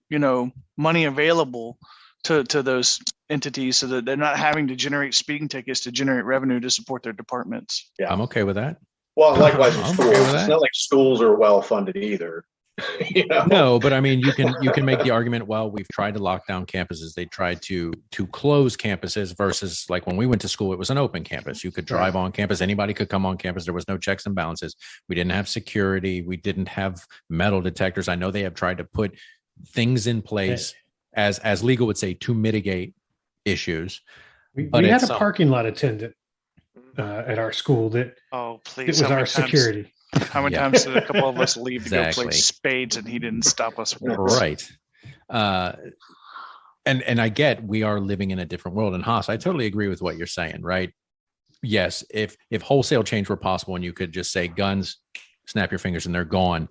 money available to those entities, so that they're not having to generate speeding tickets to generate revenue to support their departments. Yeah, I'm okay with that. Well, likewise with schools. It's not like schools are well funded either. No, but I mean, you can make the argument, well, we've tried to lock down campuses. They tried to close campuses versus like when we went to school, it was an open campus. You could drive on campus. Anybody could come on campus. There was no checks and balances. We didn't have security. We didn't have metal detectors. I know they have tried to put things in place, as legal would say, to mitigate issues. We had a parking lot attendant at our school that it was our security. How many times did a couple of us leave to go play spades and he didn't stop us once? Right. And I get we are living in a different world. And Haas, I totally agree with what you're saying, right? Yes, if wholesale change were possible and you could just say guns, snap your fingers and they're gone,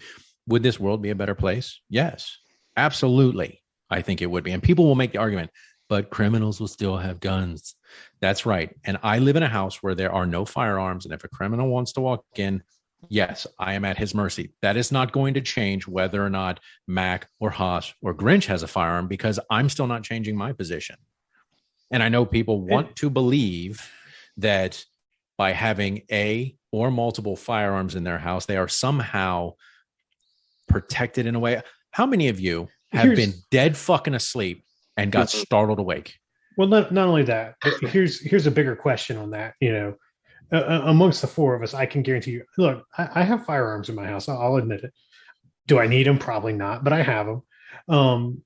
would this world be a better place? Yes, absolutely. I think it would be. And people will make the argument, but criminals will still have guns. That's right. And I live in a house where there are no firearms. And if a criminal wants to walk in, yes, I am at his mercy. That is not going to change whether or not Mac or Haas or Grinch has a firearm, because I'm still not changing my position. And I know people want to believe that by having a or multiple firearms in their house, they are somehow protected in a way. How many of you have been dead fucking asleep and got startled awake? Well, not only that, but here's a bigger question on that. Amongst the four of us, I can guarantee you, look, I have firearms in my house. I'll admit it. Do I need them? Probably not, but I have them.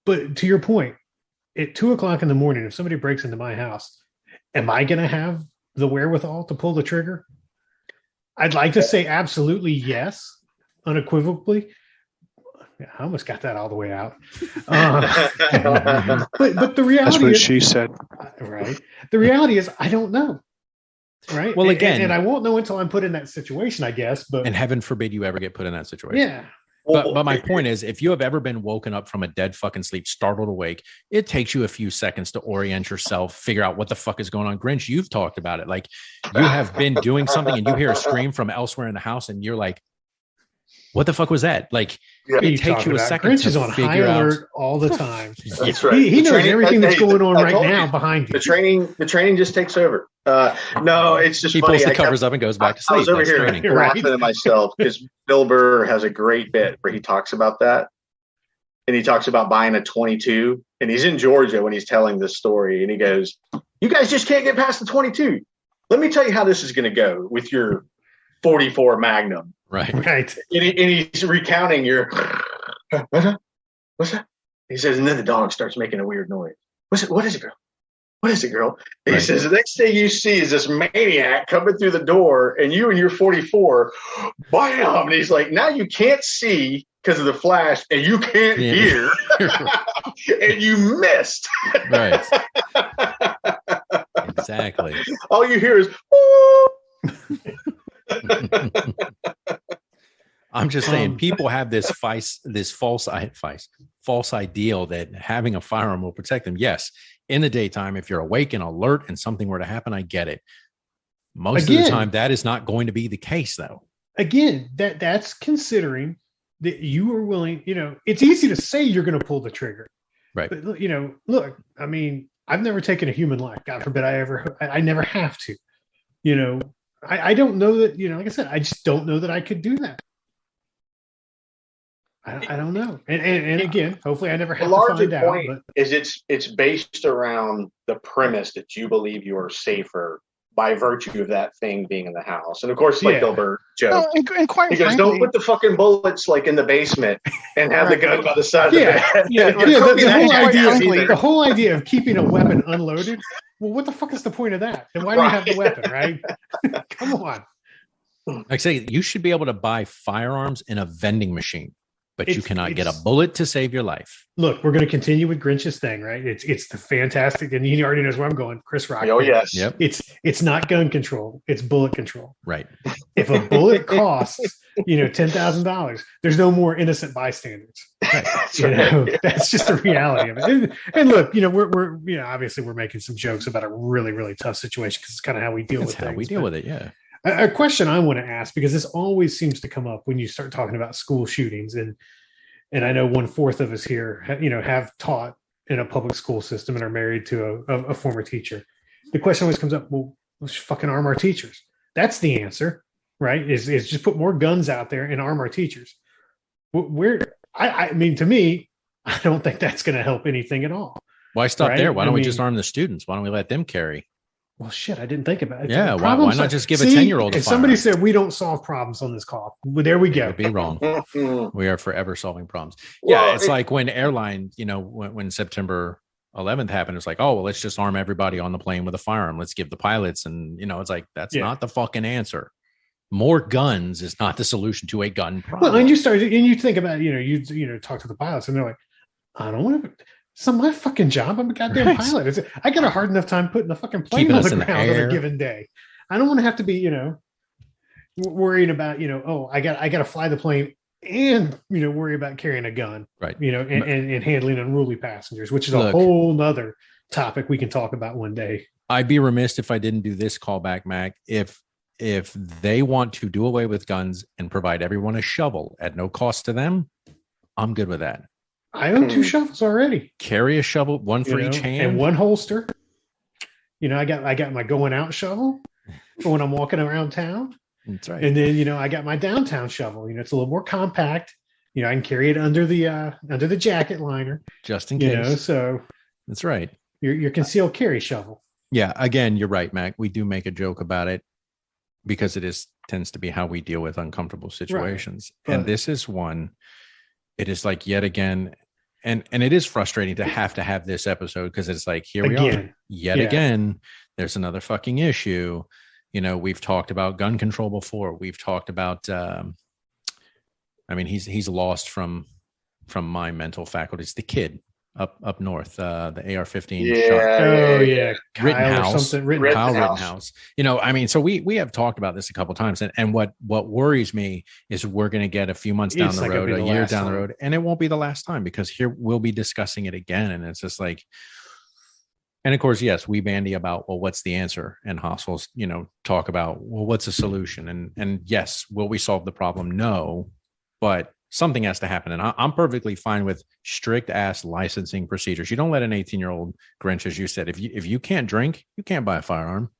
But to your point, at 2:00 in the morning, if somebody breaks into my house, am I going to have the wherewithal to pull the trigger? I'd like to say absolutely yes, unequivocally. Yeah, I almost got that all the way out. But the reality That's what is, she said. Right. The reality is, I don't know. Right. Well, again, and I won't know until I'm put in that situation, I guess. But and heaven forbid you ever get put in that situation. Yeah. But my point is, if you have ever been woken up from a dead fucking sleep, startled awake, it takes you a few seconds to orient yourself, figure out what the fuck is going on. Grinch, you've talked about it. Like, you have been doing something and you hear a scream from elsewhere in the house and you're like, what the fuck was that? Like, it takes you a second. Grinch is on high alert all the time. That's right. He knows everything that's going on right now behind you. The training just takes over. No, it's just he funny. pulls the covers up and goes back to sleep. I was over here laughing at myself because Bill Burr has a great bit where he talks about that. And he talks about buying a 22. And he's in Georgia when he's telling this story. And he goes, you guys just can't get past the 22. Let me tell you how this is going to go with your 44 Magnum. Right. And he's recounting your, what's that? He says, and then the dog starts making a weird noise. What is it, girl? What is it, girl? And he says, the next thing you see is this maniac coming through the door, and you and your 44, bam! And he's like, now you can't see because of the flash, and you can't hear, and you missed. Right. Exactly. All you hear is, I'm just saying, people have this false ideal that having a firearm will protect them. Yes, in the daytime, if you're awake and alert and something were to happen, I get it. Most of the time, that is not going to be the case, though. Again, that's considering that you are willing. It's easy to say you're going to pull the trigger, right? But look, I mean, I've never taken a human life. God forbid I never have to. I don't know that. Like I said, I just don't know that I could do that. I don't know. And again, hopefully I never have to find out. Point is it's based around the premise that you believe you are safer by virtue of that thing being in the house. And of course, like Gilbert joked, and quite he goes, frankly, don't put the fucking bullets like in the basement and have the gun by the side of the bed. The whole idea of keeping a weapon unloaded. Well, what the fuck is the point of that? And why do you have the weapon, right? Come on. Like I say, you should be able to buy firearms in a vending machine, but you cannot get a bullet to save your life. Look, we're going to continue with Grinch's thing, right? It's the fantastic, and he already knows where I'm going. Chris Rock. Oh yes. Yep. It's not gun control. It's bullet control. Right. If a bullet costs, $10,000, there's no more innocent bystanders. Right. That's just the reality of it. And look, we're obviously we're making some jokes about a really, really tough situation because it's kind of how we deal with things. We deal with it. Yeah. A question I want to ask, because this always seems to come up when you start talking about school shootings, and I know 1/4 of us here, have taught in a public school system and are married to a former teacher. The question always comes up: well, let's fucking arm our teachers. That's the answer, right? Is just put more guns out there and arm our teachers. I mean, to me, I don't think that's going to help anything at all. Why stop there? Why don't we just arm the students? Why don't we let them carry? Well, shit, I didn't think about it. Yeah, why not just give a 10-year-old a if somebody said we don't solve problems on this call, well, there we go. You'd be wrong. We are forever solving problems. Yeah, it's like when airline, when September 11th happened, it's like, oh, well, let's just arm everybody on the plane with a firearm. Let's give the pilots, and it's like, that's not the fucking answer. More guns is not the solution to a gun problem. Well, and you think about, you talk to the pilots and they're like, I don't want to. It's not my fucking job. I'm a goddamn pilot. I got a hard enough time putting the fucking plane Keeping on us the in the ground on air. a given day. I don't want to have to be, worrying about, I got to fly the plane and, worry about carrying a gun, Right. And handling unruly passengers, which is a whole nother topic we can talk about one day. I'd be remiss if I didn't do this callback, Mac. If they want to do away with guns and provide everyone a shovel at no cost to them, I'm good with that. I own 2 shovels already. Carry a shovel, one for each hand, and 1 holster. I got my going out shovel for when I'm walking around town. That's right. And then I got my downtown shovel. It's a little more compact. I can carry it under the jacket liner, just in case. So that's right. Your concealed carry shovel. Yeah. Again, you're right, Mac. We do make a joke about it because it tends to be how we deal with uncomfortable situations. Right. And this is one. It is like yet again, and it is frustrating to have this episode because it's like, here we are yet again. There's another fucking issue. We've talked about gun control before. We've talked about, he's lost from my mental faculties. The kid up north, the AR-15. Rittenhouse. Rittenhouse. So we have talked about this a couple of times, and what worries me is we're going to get a few months down the road, a year down the road, and it won't be the last time because here we'll be discussing it again, and it's just like. And of course, yes, we bandy about, well, what's the answer? And hospitals, talk about, well, what's the solution? And yes, will we solve the problem? No, but something has to happen. And I'm perfectly fine with strict ass licensing procedures. You don't let an 18-year-old Grinch, as you said, if you can't drink, you can't buy a firearm.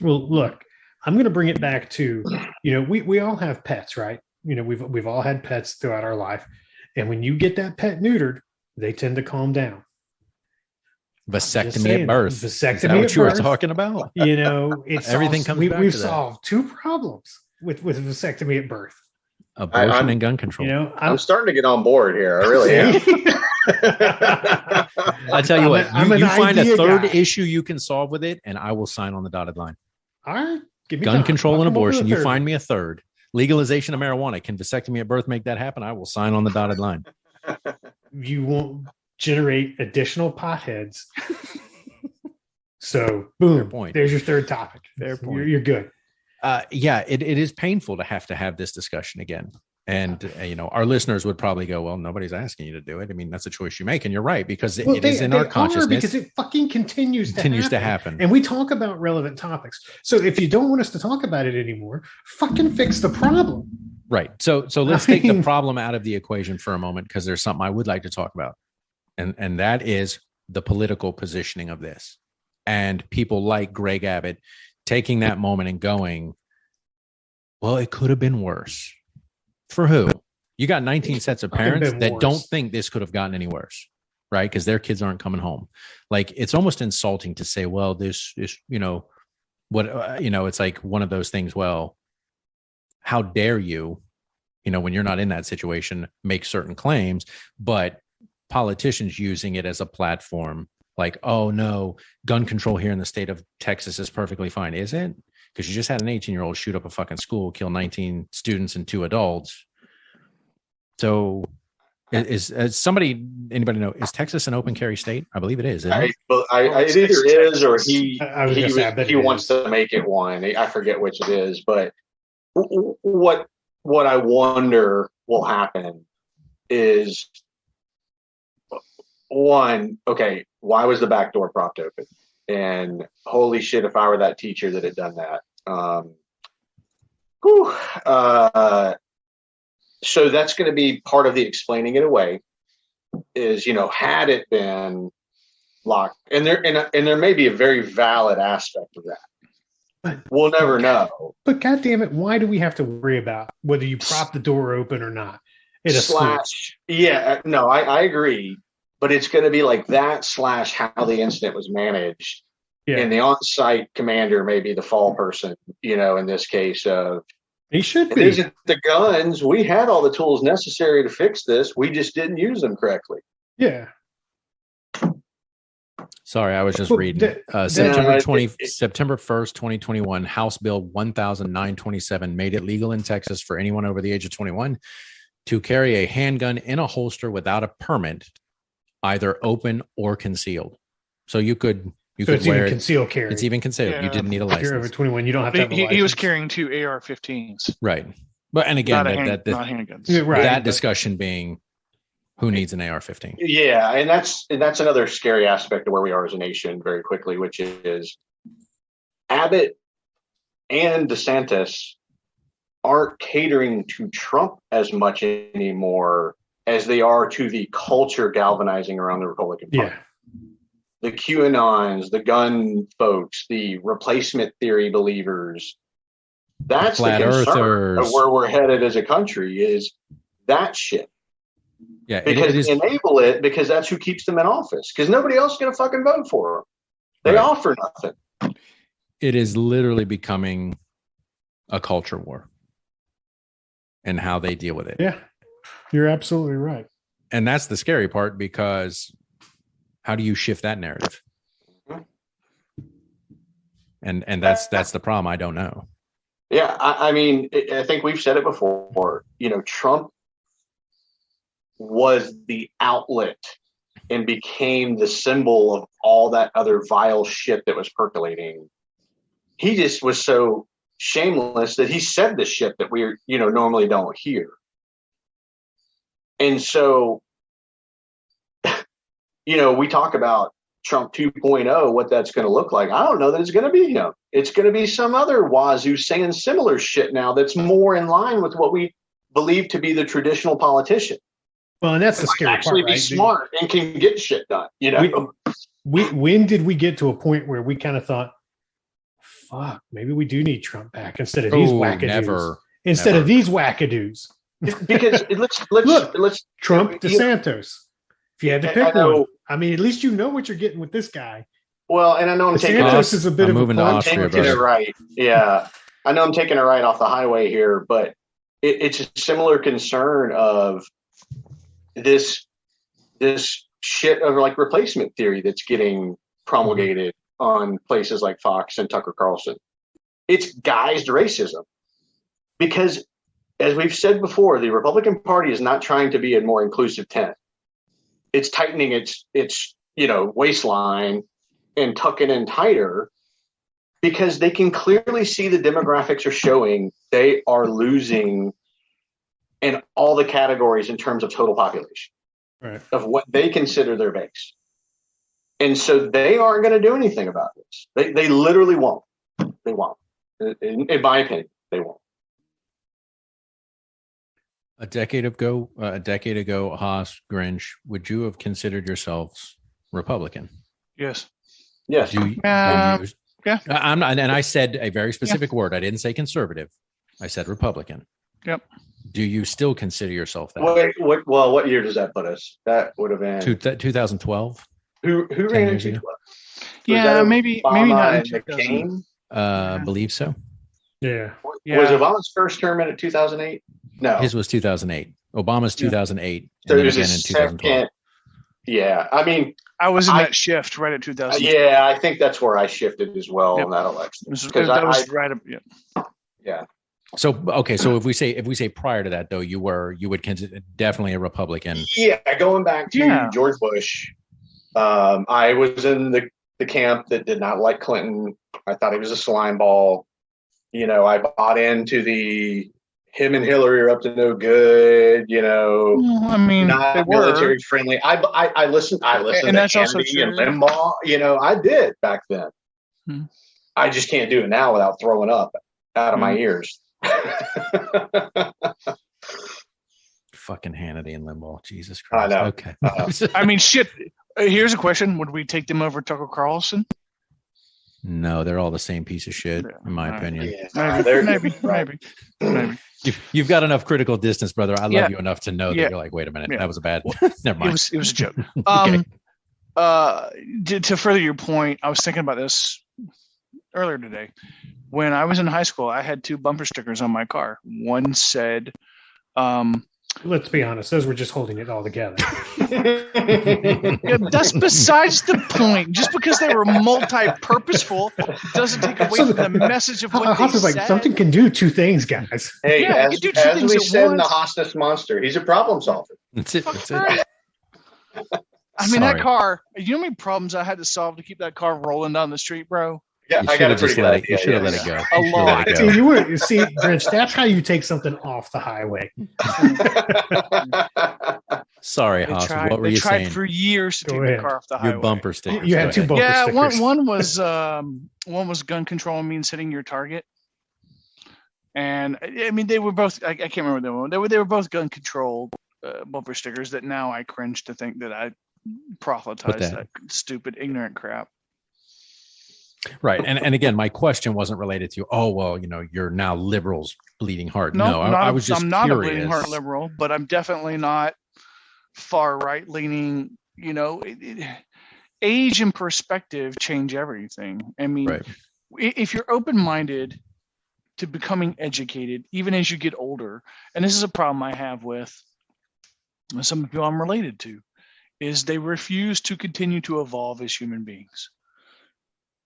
Well, look, I'm going to bring it back to, we all have pets, right? We've all had pets throughout our life. And when you get that pet neutered, they tend to calm down. Vasectomy at birth. Vasectomy Is that what you were birth, talking about? It's everything comes back we've to that. solved 2 problems with vasectomy at birth. Abortion and gun control. I'm starting to get on board here. I really am. I tell you what, you find a third issue you can solve with it, and I will sign on the dotted line. All right. Give me gun control and abortion. You third. find me a third. Legalization of marijuana. Can vasectomy at birth make that happen? I will sign on the dotted line. You won't generate additional potheads. So, boom. Point. There's your third topic. Fair point. You're good. It is painful to have this discussion again. And, our listeners would probably go, well, nobody's asking you to do it. I mean, that's a choice you make. And you're right, because it is in our consciousness. Because it fucking continues to happen. And we talk about relevant topics. So if you don't want us to talk about it anymore, fucking fix the problem. Right. So let's take the problem out of the equation for a moment, because there's something I would like to talk about. And that is the political positioning of this. And people like Greg Abbott taking that moment and going, well, it could have been worse. For who? You got 19 sets of parents that don't think this could have gotten any worse, right? Because their kids aren't coming home. Like, it's almost insulting to say, well, this is, it's like one of those things. Well, how dare you, when you're not in that situation, make certain claims, but politicians using it as a platform, like, oh no, gun control here in the state of Texas is perfectly fine. Is it? Because you just had an 18-year-old shoot up a fucking school, kill 19 students and 2 adults. So is anybody know, is Texas an open carry state? I believe it is. It either is, or he wants to make it one. I forget which it is, but what I wonder will happen is, one, okay, why was the back door propped open? And holy shit, if I were that teacher that had done that. So that's going to be part of the explaining it away is, had it been locked, and there may be a very valid aspect of that. But we'll never know. But God damn it, why do we have to worry about whether you prop the door open or not? I agree. But it's going to be like that / how the incident was managed. Yeah. And the on-site commander may be the fall person, in this case of. He should be. It isn't the guns. We had all the tools necessary to fix this. We just didn't use them correctly. Yeah. Sorry, I was just Well, reading. that- September 1st, 2021, House Bill 1927 made it legal in Texas for anyone over the age of 21 to carry a handgun in a holster without a permit, either open or concealed. So you could So it's wear even it. concealed carry. It's even concealed. You Yeah. didn't need a If you're over license. 21, you don't have to have a license. He was carrying 2 AR-15s, Right. But and again, not that handguns. Yeah, right. that but- discussion being who needs an AR-15? Yeah, and that's another scary aspect of where we are as a nation very quickly, which is Abbott and DeSantis aren't catering to Trump as much anymore as they are to the culture galvanizing around the Republican Party. Yeah. The QAnons, the gun folks, the replacement theory believers. That's Flat the concern earthers. of where we're headed as a country is that shit. Yeah, Because it is. they enable it because that's who keeps them in office. Because nobody else is going to fucking vote for them. They Right. offer nothing. It is literally becoming a culture war, and how they deal with it. Yeah. You're absolutely right. And that's the scary part, because how do you shift that narrative? Mhm. And that's the problem. I don't know. Yeah, I mean, I think we've said it before. Trump was the outlet and became the symbol of all that other vile shit that was percolating. He just was so shameless that he said the shit that we normally don't hear. And so, we talk about Trump 2.0, what that's going to look like. I don't know that it's going to be him. It's going to be some other wazoo saying similar shit now that's more in line with what we believe to be the traditional politician. Well, and that's the scary Actually part, be right? smart and can get shit done. When did we get to a point where we kind of thought, fuck, maybe we do need Trump back instead of these wackadoos? Never. Instead of these wackadoos. Because let's Trump, DeSantis. If you had to I pick know. one, I mean, at least you know what you're getting with this guy. Well, and I know I'm taking DeSantis is a bit I'm of a moving to punch. Austria, taking it brother. right. Yeah, I know I'm taking it right off the highway here, but it's a similar concern of this shit of like replacement theory that's getting promulgated on places like Fox and Tucker Carlson. It's guised racism because, as we've said before, the Republican Party is not trying to be a more inclusive tent. It's tightening its waistline and tucking in tighter because they can clearly see the demographics are showing they are losing in all the categories in terms of total population, Right. of what they consider their base. And so they aren't going to do anything about this. They literally won't. They won't. In my opinion, they won't. A decade ago, Haas, Grinch, would you have considered yourselves Republican? Yes. Yes. Do you, Yeah. I'm not, and I said a very specific word. I didn't say conservative. I said Republican. Yep. Do you still consider yourself that? What year does that put us? That would have been 2012. who 10 ran years into ago. what? Yeah, maybe not in and 2000. McCain? Believe so. Yeah. Yeah. Was Obama's first term in 2008? No. His was 2008. Obama's 2008, So and it then was again in his 2012. second. Yeah, I mean, I was in that shift right at 2000. yeah, I think that's where I shifted as well Yep. on that election. That was right up. Yeah. Yeah. So okay, so if we say prior to that though, you would consider definitely a Republican. Yeah, going back to Yeah. George Bush, I was in the camp that did not like Clinton. I thought he was a slime ball. I bought into the him and Hillary are up to no good. Well, I mean, they Not were. military friendly. I listened. I listened And to that's also Kennedy and true. Limbaugh. I did back then. Hmm. I just can't do it now without throwing up out of my ears. Fucking Hannity and Limbaugh. Jesus I Christ. know. Okay. I mean, shit. Here's a question: would we take them over Tucker Carlson? No, they're all the same piece of shit, in my Right. opinion. Maybe. You've got enough critical distance, brother. I love Yeah. you enough to know Yeah. that you're like, wait a minute, Yeah. that was a bad. Never mind. It was a joke. Okay. To further your point, I was thinking about this earlier today. When I was in high school, I had 2 bumper stickers on my car. One said, Let's be honest; those were just holding it all together. Yeah, that's besides the point. Just because they were multi-purposeful doesn't take away from the message of what Haas they is like, said. something can do two things, guys. Hey, Yeah, as, you can do two as things we at said in the once. Hostess Monster, he's a problem solver. That's it. Fuck That's right. it. I mean, that Sorry. car. You know how many problems I had to solve to keep that car rolling down the street, bro? Yeah, You I should got a have pretty just good let it. idea. You should have yeah. let it go. A You should have let it See, go. see, Grinch, that's how you take something off the highway. Sorry, They Haas. tried. What were They you tried saying? for years to Go take ahead. the car off the Your highway. bumper stickers. You Go had two ahead. bumper Yeah, stickers. one was gun control means hitting your target, and I mean they were both. I can't remember them. They were both gun control bumper stickers that now I cringe to think that I proselytized that stupid ignorant crap. Right. And again, my question wasn't related to, oh, well, you're now liberals bleeding heart. No, I was just I'm not curious. a bleeding heart liberal, but I'm definitely not far right leaning. Age and perspective change everything. I mean, Right. if you're open-minded to becoming educated, even as you get older, and this is a problem I have with some people I'm related to, is they refuse to continue to evolve as human beings.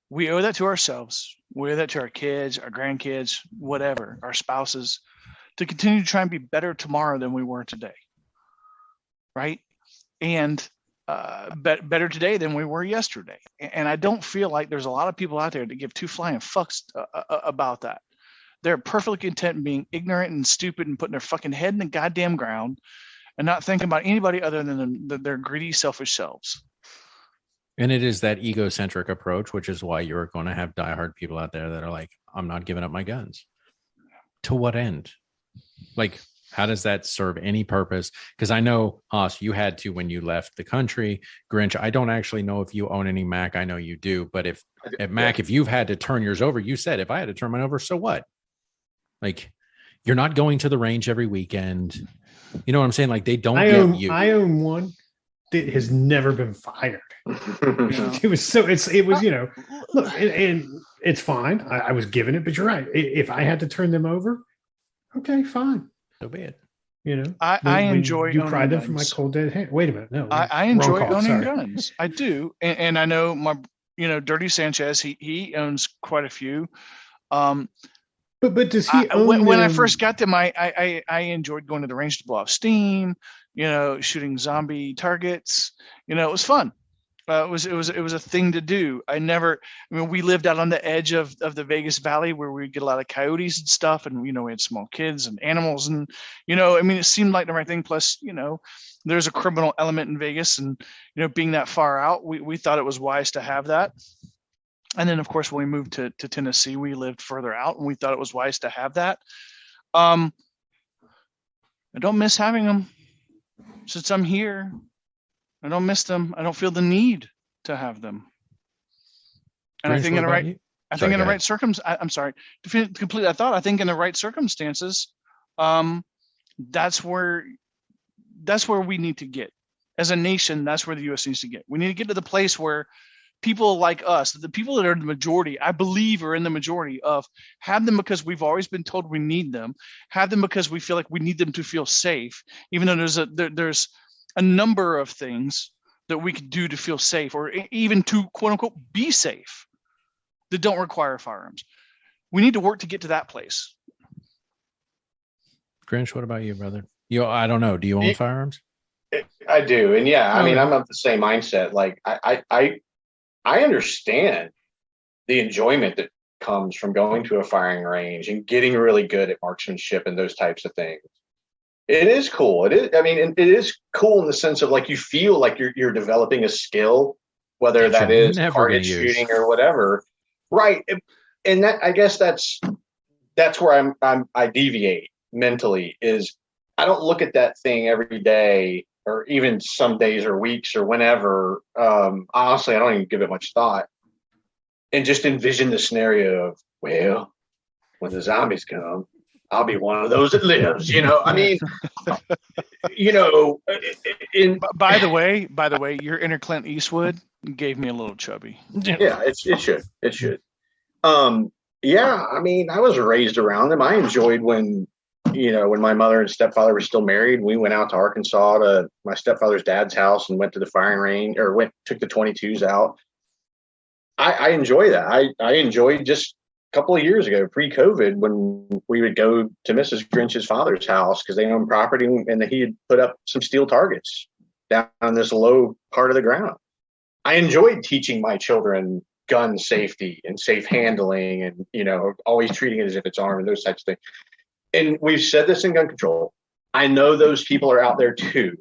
We owe that to ourselves. We owe that to our kids, our grandkids, whatever, our spouses, to continue to try and be better tomorrow than we were today. Right? And better today than we were yesterday. And I don't feel like there's a lot of people out there that give two flying fucks about that. They're perfectly content in being ignorant and stupid and putting their fucking head in the goddamn ground and not thinking about anybody other than their greedy, selfish selves. And it is that egocentric approach, which is why you're going to have diehard people out there that are like, I'm not giving up my guns. To what end? Like, how does that serve any purpose? Because I know, Haas, you had to when you left the country. Grinch, I don't actually know if you own any Mac. I know you do. But if Mac, if you've had to turn yours over, you said, if I had to turn mine over, so what? Like, you're not going to the range every weekend. You know what I'm saying? Like, they don't get you. I own one that has never been fired. It was look, and it's fine. I was given it, but you're right. If I had to turn them over, okay, fine. So be it. I enjoy. You cried them for my cold dead hand. Wait a minute, no. I enjoy owning guns. I do, and I know my, Dirty Sanchez. He owns quite a few. But does he own when I them? first got them, I enjoyed going to the range to blow off steam. Shooting zombie targets. It was fun. It was a thing to do. We lived out on the edge of the Vegas Valley where we get a lot of coyotes and stuff, and we had small kids and animals, and it seemed like the right thing. Plus, there's a criminal element in Vegas, and being that far out, we thought it was wise to have that. And then, of course, when we moved to Tennessee, we lived further out, and we thought it was wise to have that. I don't miss having them since I'm here. I don't miss them. I don't feel the need to have them. And I think in the right, I'm sorry to complete that thought. I think in the right circumstances, that's where we need to get as a nation. That's where the U.S. needs to get. We need to get to the place where people like us, the people that are in the majority, I believe are in the majority of, have them because we've always been told we need them, have them because we feel like we need them to feel safe, even though there's a number of things that we could do to feel safe, or even to quote unquote be safe, that don't require firearms. We need to work to get to that place. Grinch, what about you, brother? I don't know. Do you own firearms? I do. And yeah, I mean, I'm of the same mindset. Like I understand the enjoyment that comes from going to a firing range and getting really good at marksmanship and those types of things. It is cool. It is. I mean, it is cool in the sense of like you feel like you're developing a skill, whether that is target shooting or whatever, right? And that, I guess that's where I deviate mentally. Is I don't look at that thing every day, or even some days or weeks or whenever. Honestly, I don't even give it much thought, and just envision the scenario of, well, when the zombies come, I'll be one of those that lives. I mean, By the way, your inner Clint Eastwood gave me a little chubby. Yeah, it should. Yeah, I mean, I was raised around them. I enjoyed when when my mother and stepfather were still married, we went out to Arkansas to my stepfather's dad's house and went to the firing range, or took the 22s out. I enjoy that. I enjoyed just a couple of years ago, pre-COVID, when we would go to Mrs. Grinch's father's house because they owned property, and he had put up some steel targets down on this low part of the ground. I enjoyed teaching my children gun safety and safe handling, and always treating it as if it's armed and those types of things. And we've said this in gun control. I know those people are out there too,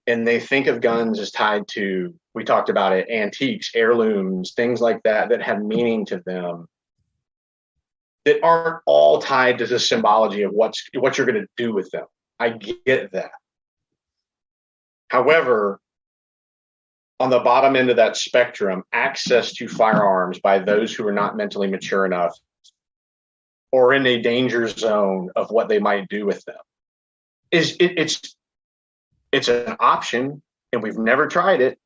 and they think of guns as tied to, we talked about it, antiques, heirlooms, things like that have meaning to them, that aren't all tied to the symbology of what you're going to do with them. I get that. However, on the bottom end of that spectrum, access to firearms by those who are not mentally mature enough or in a danger zone of what they might do with them it's an option, and we've never tried it,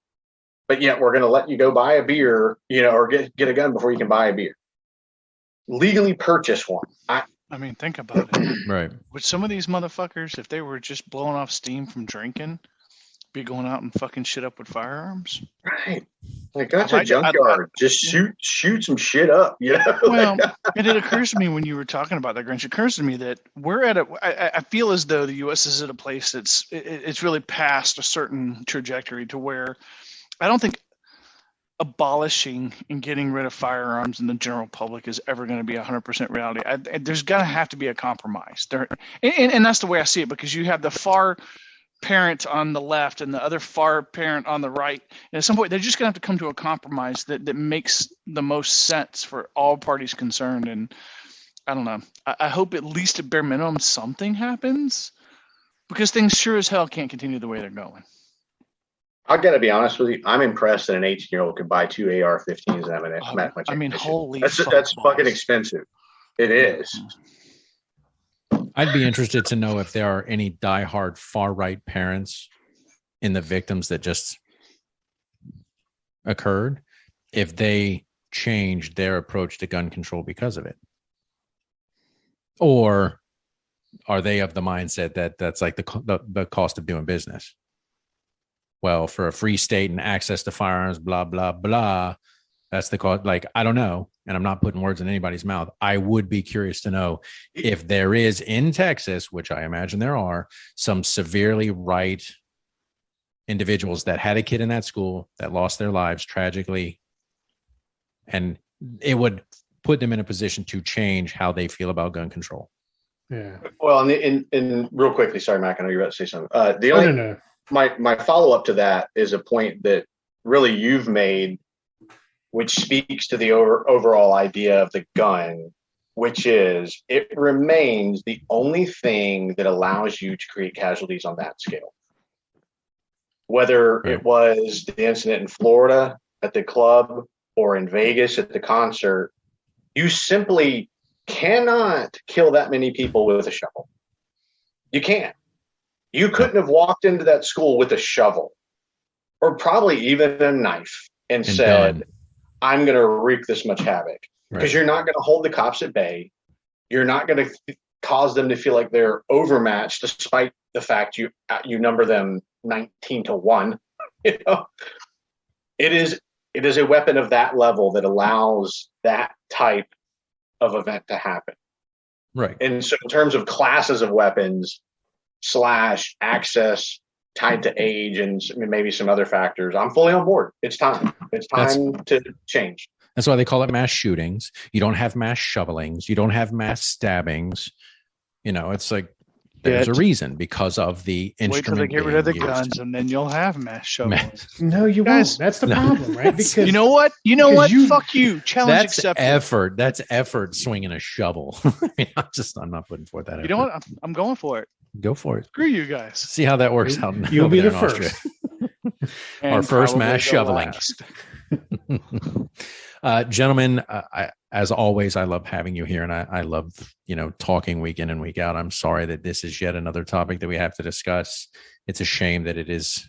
but yet we're going to let you go buy a beer, or get a gun before you can buy a beer. Legally purchase one. I mean, think about it. Right. With some of these motherfuckers, if they were just blowing off steam from drinking, be going out and fucking shit up with firearms. Right. Like, that's a junkyard. Just shoot some shit up. Well, and it occurs to me when you were talking about that, Grinch, it occurs to me that we're at I feel as though the U.S. is at a place it's really past a certain trajectory to where I don't think abolishing and getting rid of firearms in the general public is ever going to be 100% reality. There's going to have to be a compromise there. And that's the way I see it, because you have the far parent on the left and the other far parent on the right, and at some point they're just gonna have to come to a compromise that makes the most sense for all parties concerned. And I don't know, I hope at least at bare minimum something happens, because things sure as hell can't continue the way they're going. I gotta be honest with you, I'm impressed that an 18-year-old could buy 2 AR-15s and have a I mean, holy that's fucking expensive. It is. I'd be interested to know if there are any diehard far-right parents in the victims that just occurred, if they changed their approach to gun control because of it. Or are they of the mindset that that's like the cost of doing business? Well, for a free state and access to firearms, blah, blah, blah, that's the cost. Like, I don't know. And I'm not putting words in anybody's mouth. I would be curious to know if there is in Texas, which I imagine there are, some severely right individuals that had a kid in that school that lost their lives tragically. And it would put them in a position to change how they feel about gun control. Yeah. Well, and real quickly, sorry, Mac, I know you're about to say something. My follow-up to that is a point that really you've made, which speaks to the overall idea of the gun, which is it remains the only thing that allows you to create casualties on that scale. Whether it was the incident in Florida at the club or in Vegas at the concert, you simply cannot kill that many people with a shovel. You can't. You couldn't have walked into that school with a shovel or probably even a knife and said, I'm going to wreak this much havoc, because you're not going to hold the cops at bay. You're not going to cause them to feel like they're overmatched, despite the fact you number them 19-1. It is a weapon of that level that allows that type of event to happen. Right. And so in terms of classes of weapons / access tied to age and maybe some other factors, I'm fully on board. It's time. It's time to change. That's why they call it mass shootings. You don't have mass shovelings. You don't have mass stabbings. It's like there's a reason, because of the instrument. Wait till they get rid of the guns, and then you'll have mass shovelings. No, you won't. That's the problem, right? Because you know what? Fuck you. Challenge accepted. That's effort swinging a shovel. I'm not putting forth that effort. You know what? I'm going for it. Go for it. Screw you guys. See how that works out. You'll be the first. Our first mass shoveling. Gentlemen, as always, I love having you here, and I love, talking week in and week out. I'm sorry that this is yet another topic that we have to discuss. It's a shame that it is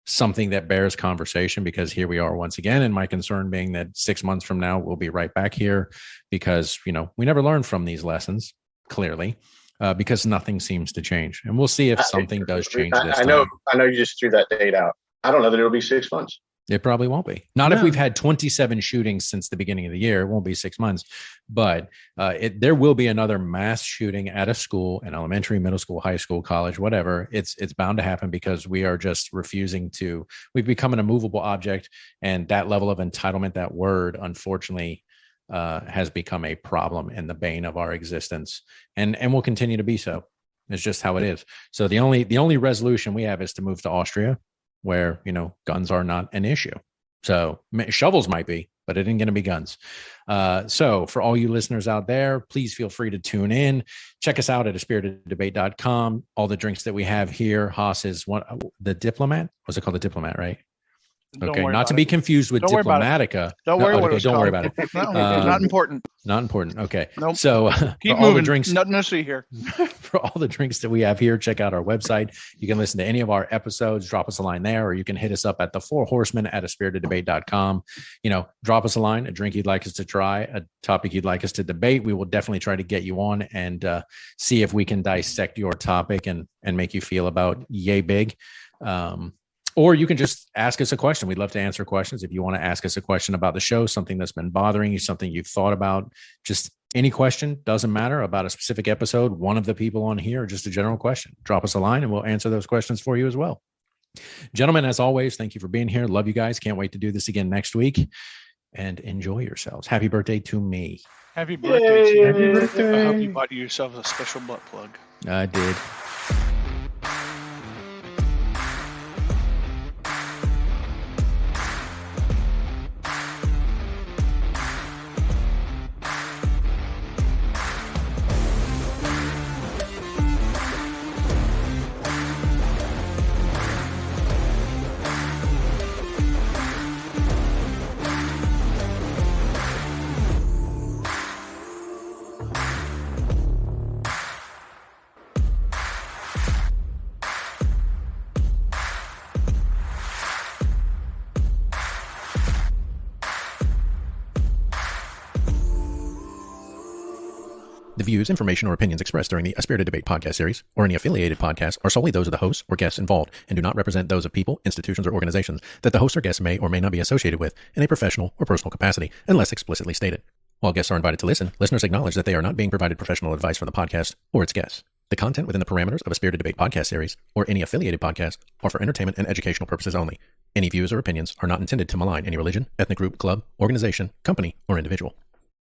something that bears conversation, because here we are once again. And my concern being that 6 months from now, we'll be right back here, because, we never learn from these lessons. clearly, because nothing seems to change. And we'll see if something does change this I time. know you just threw that date out. I don't know that it'll be 6 months. It probably won't be. Not if we've had 27 shootings since the beginning of the year. It won't be 6 months, but there will be another mass shooting at a school, an elementary, middle school, high school, college, whatever. It's bound to happen because we are just refusing to. We've become an immovable object, and that level of entitlement, that word, unfortunately, has become a problem and the bane of our existence, and will continue to be so. It's just how it is. So the only resolution we have is to move to Austria, where, guns are not an issue. So shovels might be, but it ain't going to be guns. So for all you listeners out there, please feel free to tune in. Check us out at aspiriteddebate.com. All the drinks that we have here. Haas is the Diplomat. What's it called? The Diplomat, right? Okay, not to be confused with Diplomatica. Don't worry about it. Don't worry about it. Not important. Not important. Okay. Nope. So keep all moving. the drinks, Nothing to see here. for all the drinks that we have here, check out our website. You can listen to any of our episodes. Drop us a line there, or you can hit us up at the Four Horsemen at aspiriteddebate.com. Drop us a line, a drink you'd like us to try, a topic you'd like us to debate. We will definitely try to get you on and see if we can dissect your topic and make you feel about yay big. Or you can just ask us a question. We'd love to answer questions. If you want to ask us a question about the show, something that's been bothering you, something you've thought about, just any question, doesn't matter, about a specific episode, one of the people on here, or just a general question, drop us a line and we'll answer those questions for you as well. Gentlemen, as always, thank you for being here. Love you guys. Can't wait to do this again next week, and enjoy yourselves. Happy birthday to me. Happy birthday to you. Happy birthday. I hope you bought yourself a special butt plug. I did. The views, information, or opinions expressed during the A Spirited Debate podcast series or any affiliated podcast are solely those of the hosts or guests involved and do not represent those of people, institutions, or organizations that the host or guests may or may not be associated with in a professional or personal capacity, unless explicitly stated. While guests are invited to listen, listeners acknowledge that they are not being provided professional advice from the podcast or its guests. The content within the parameters of A Spirited Debate podcast series or any affiliated podcast are for entertainment and educational purposes only. Any views or opinions are not intended to malign any religion, ethnic group, club, organization, company, or individual.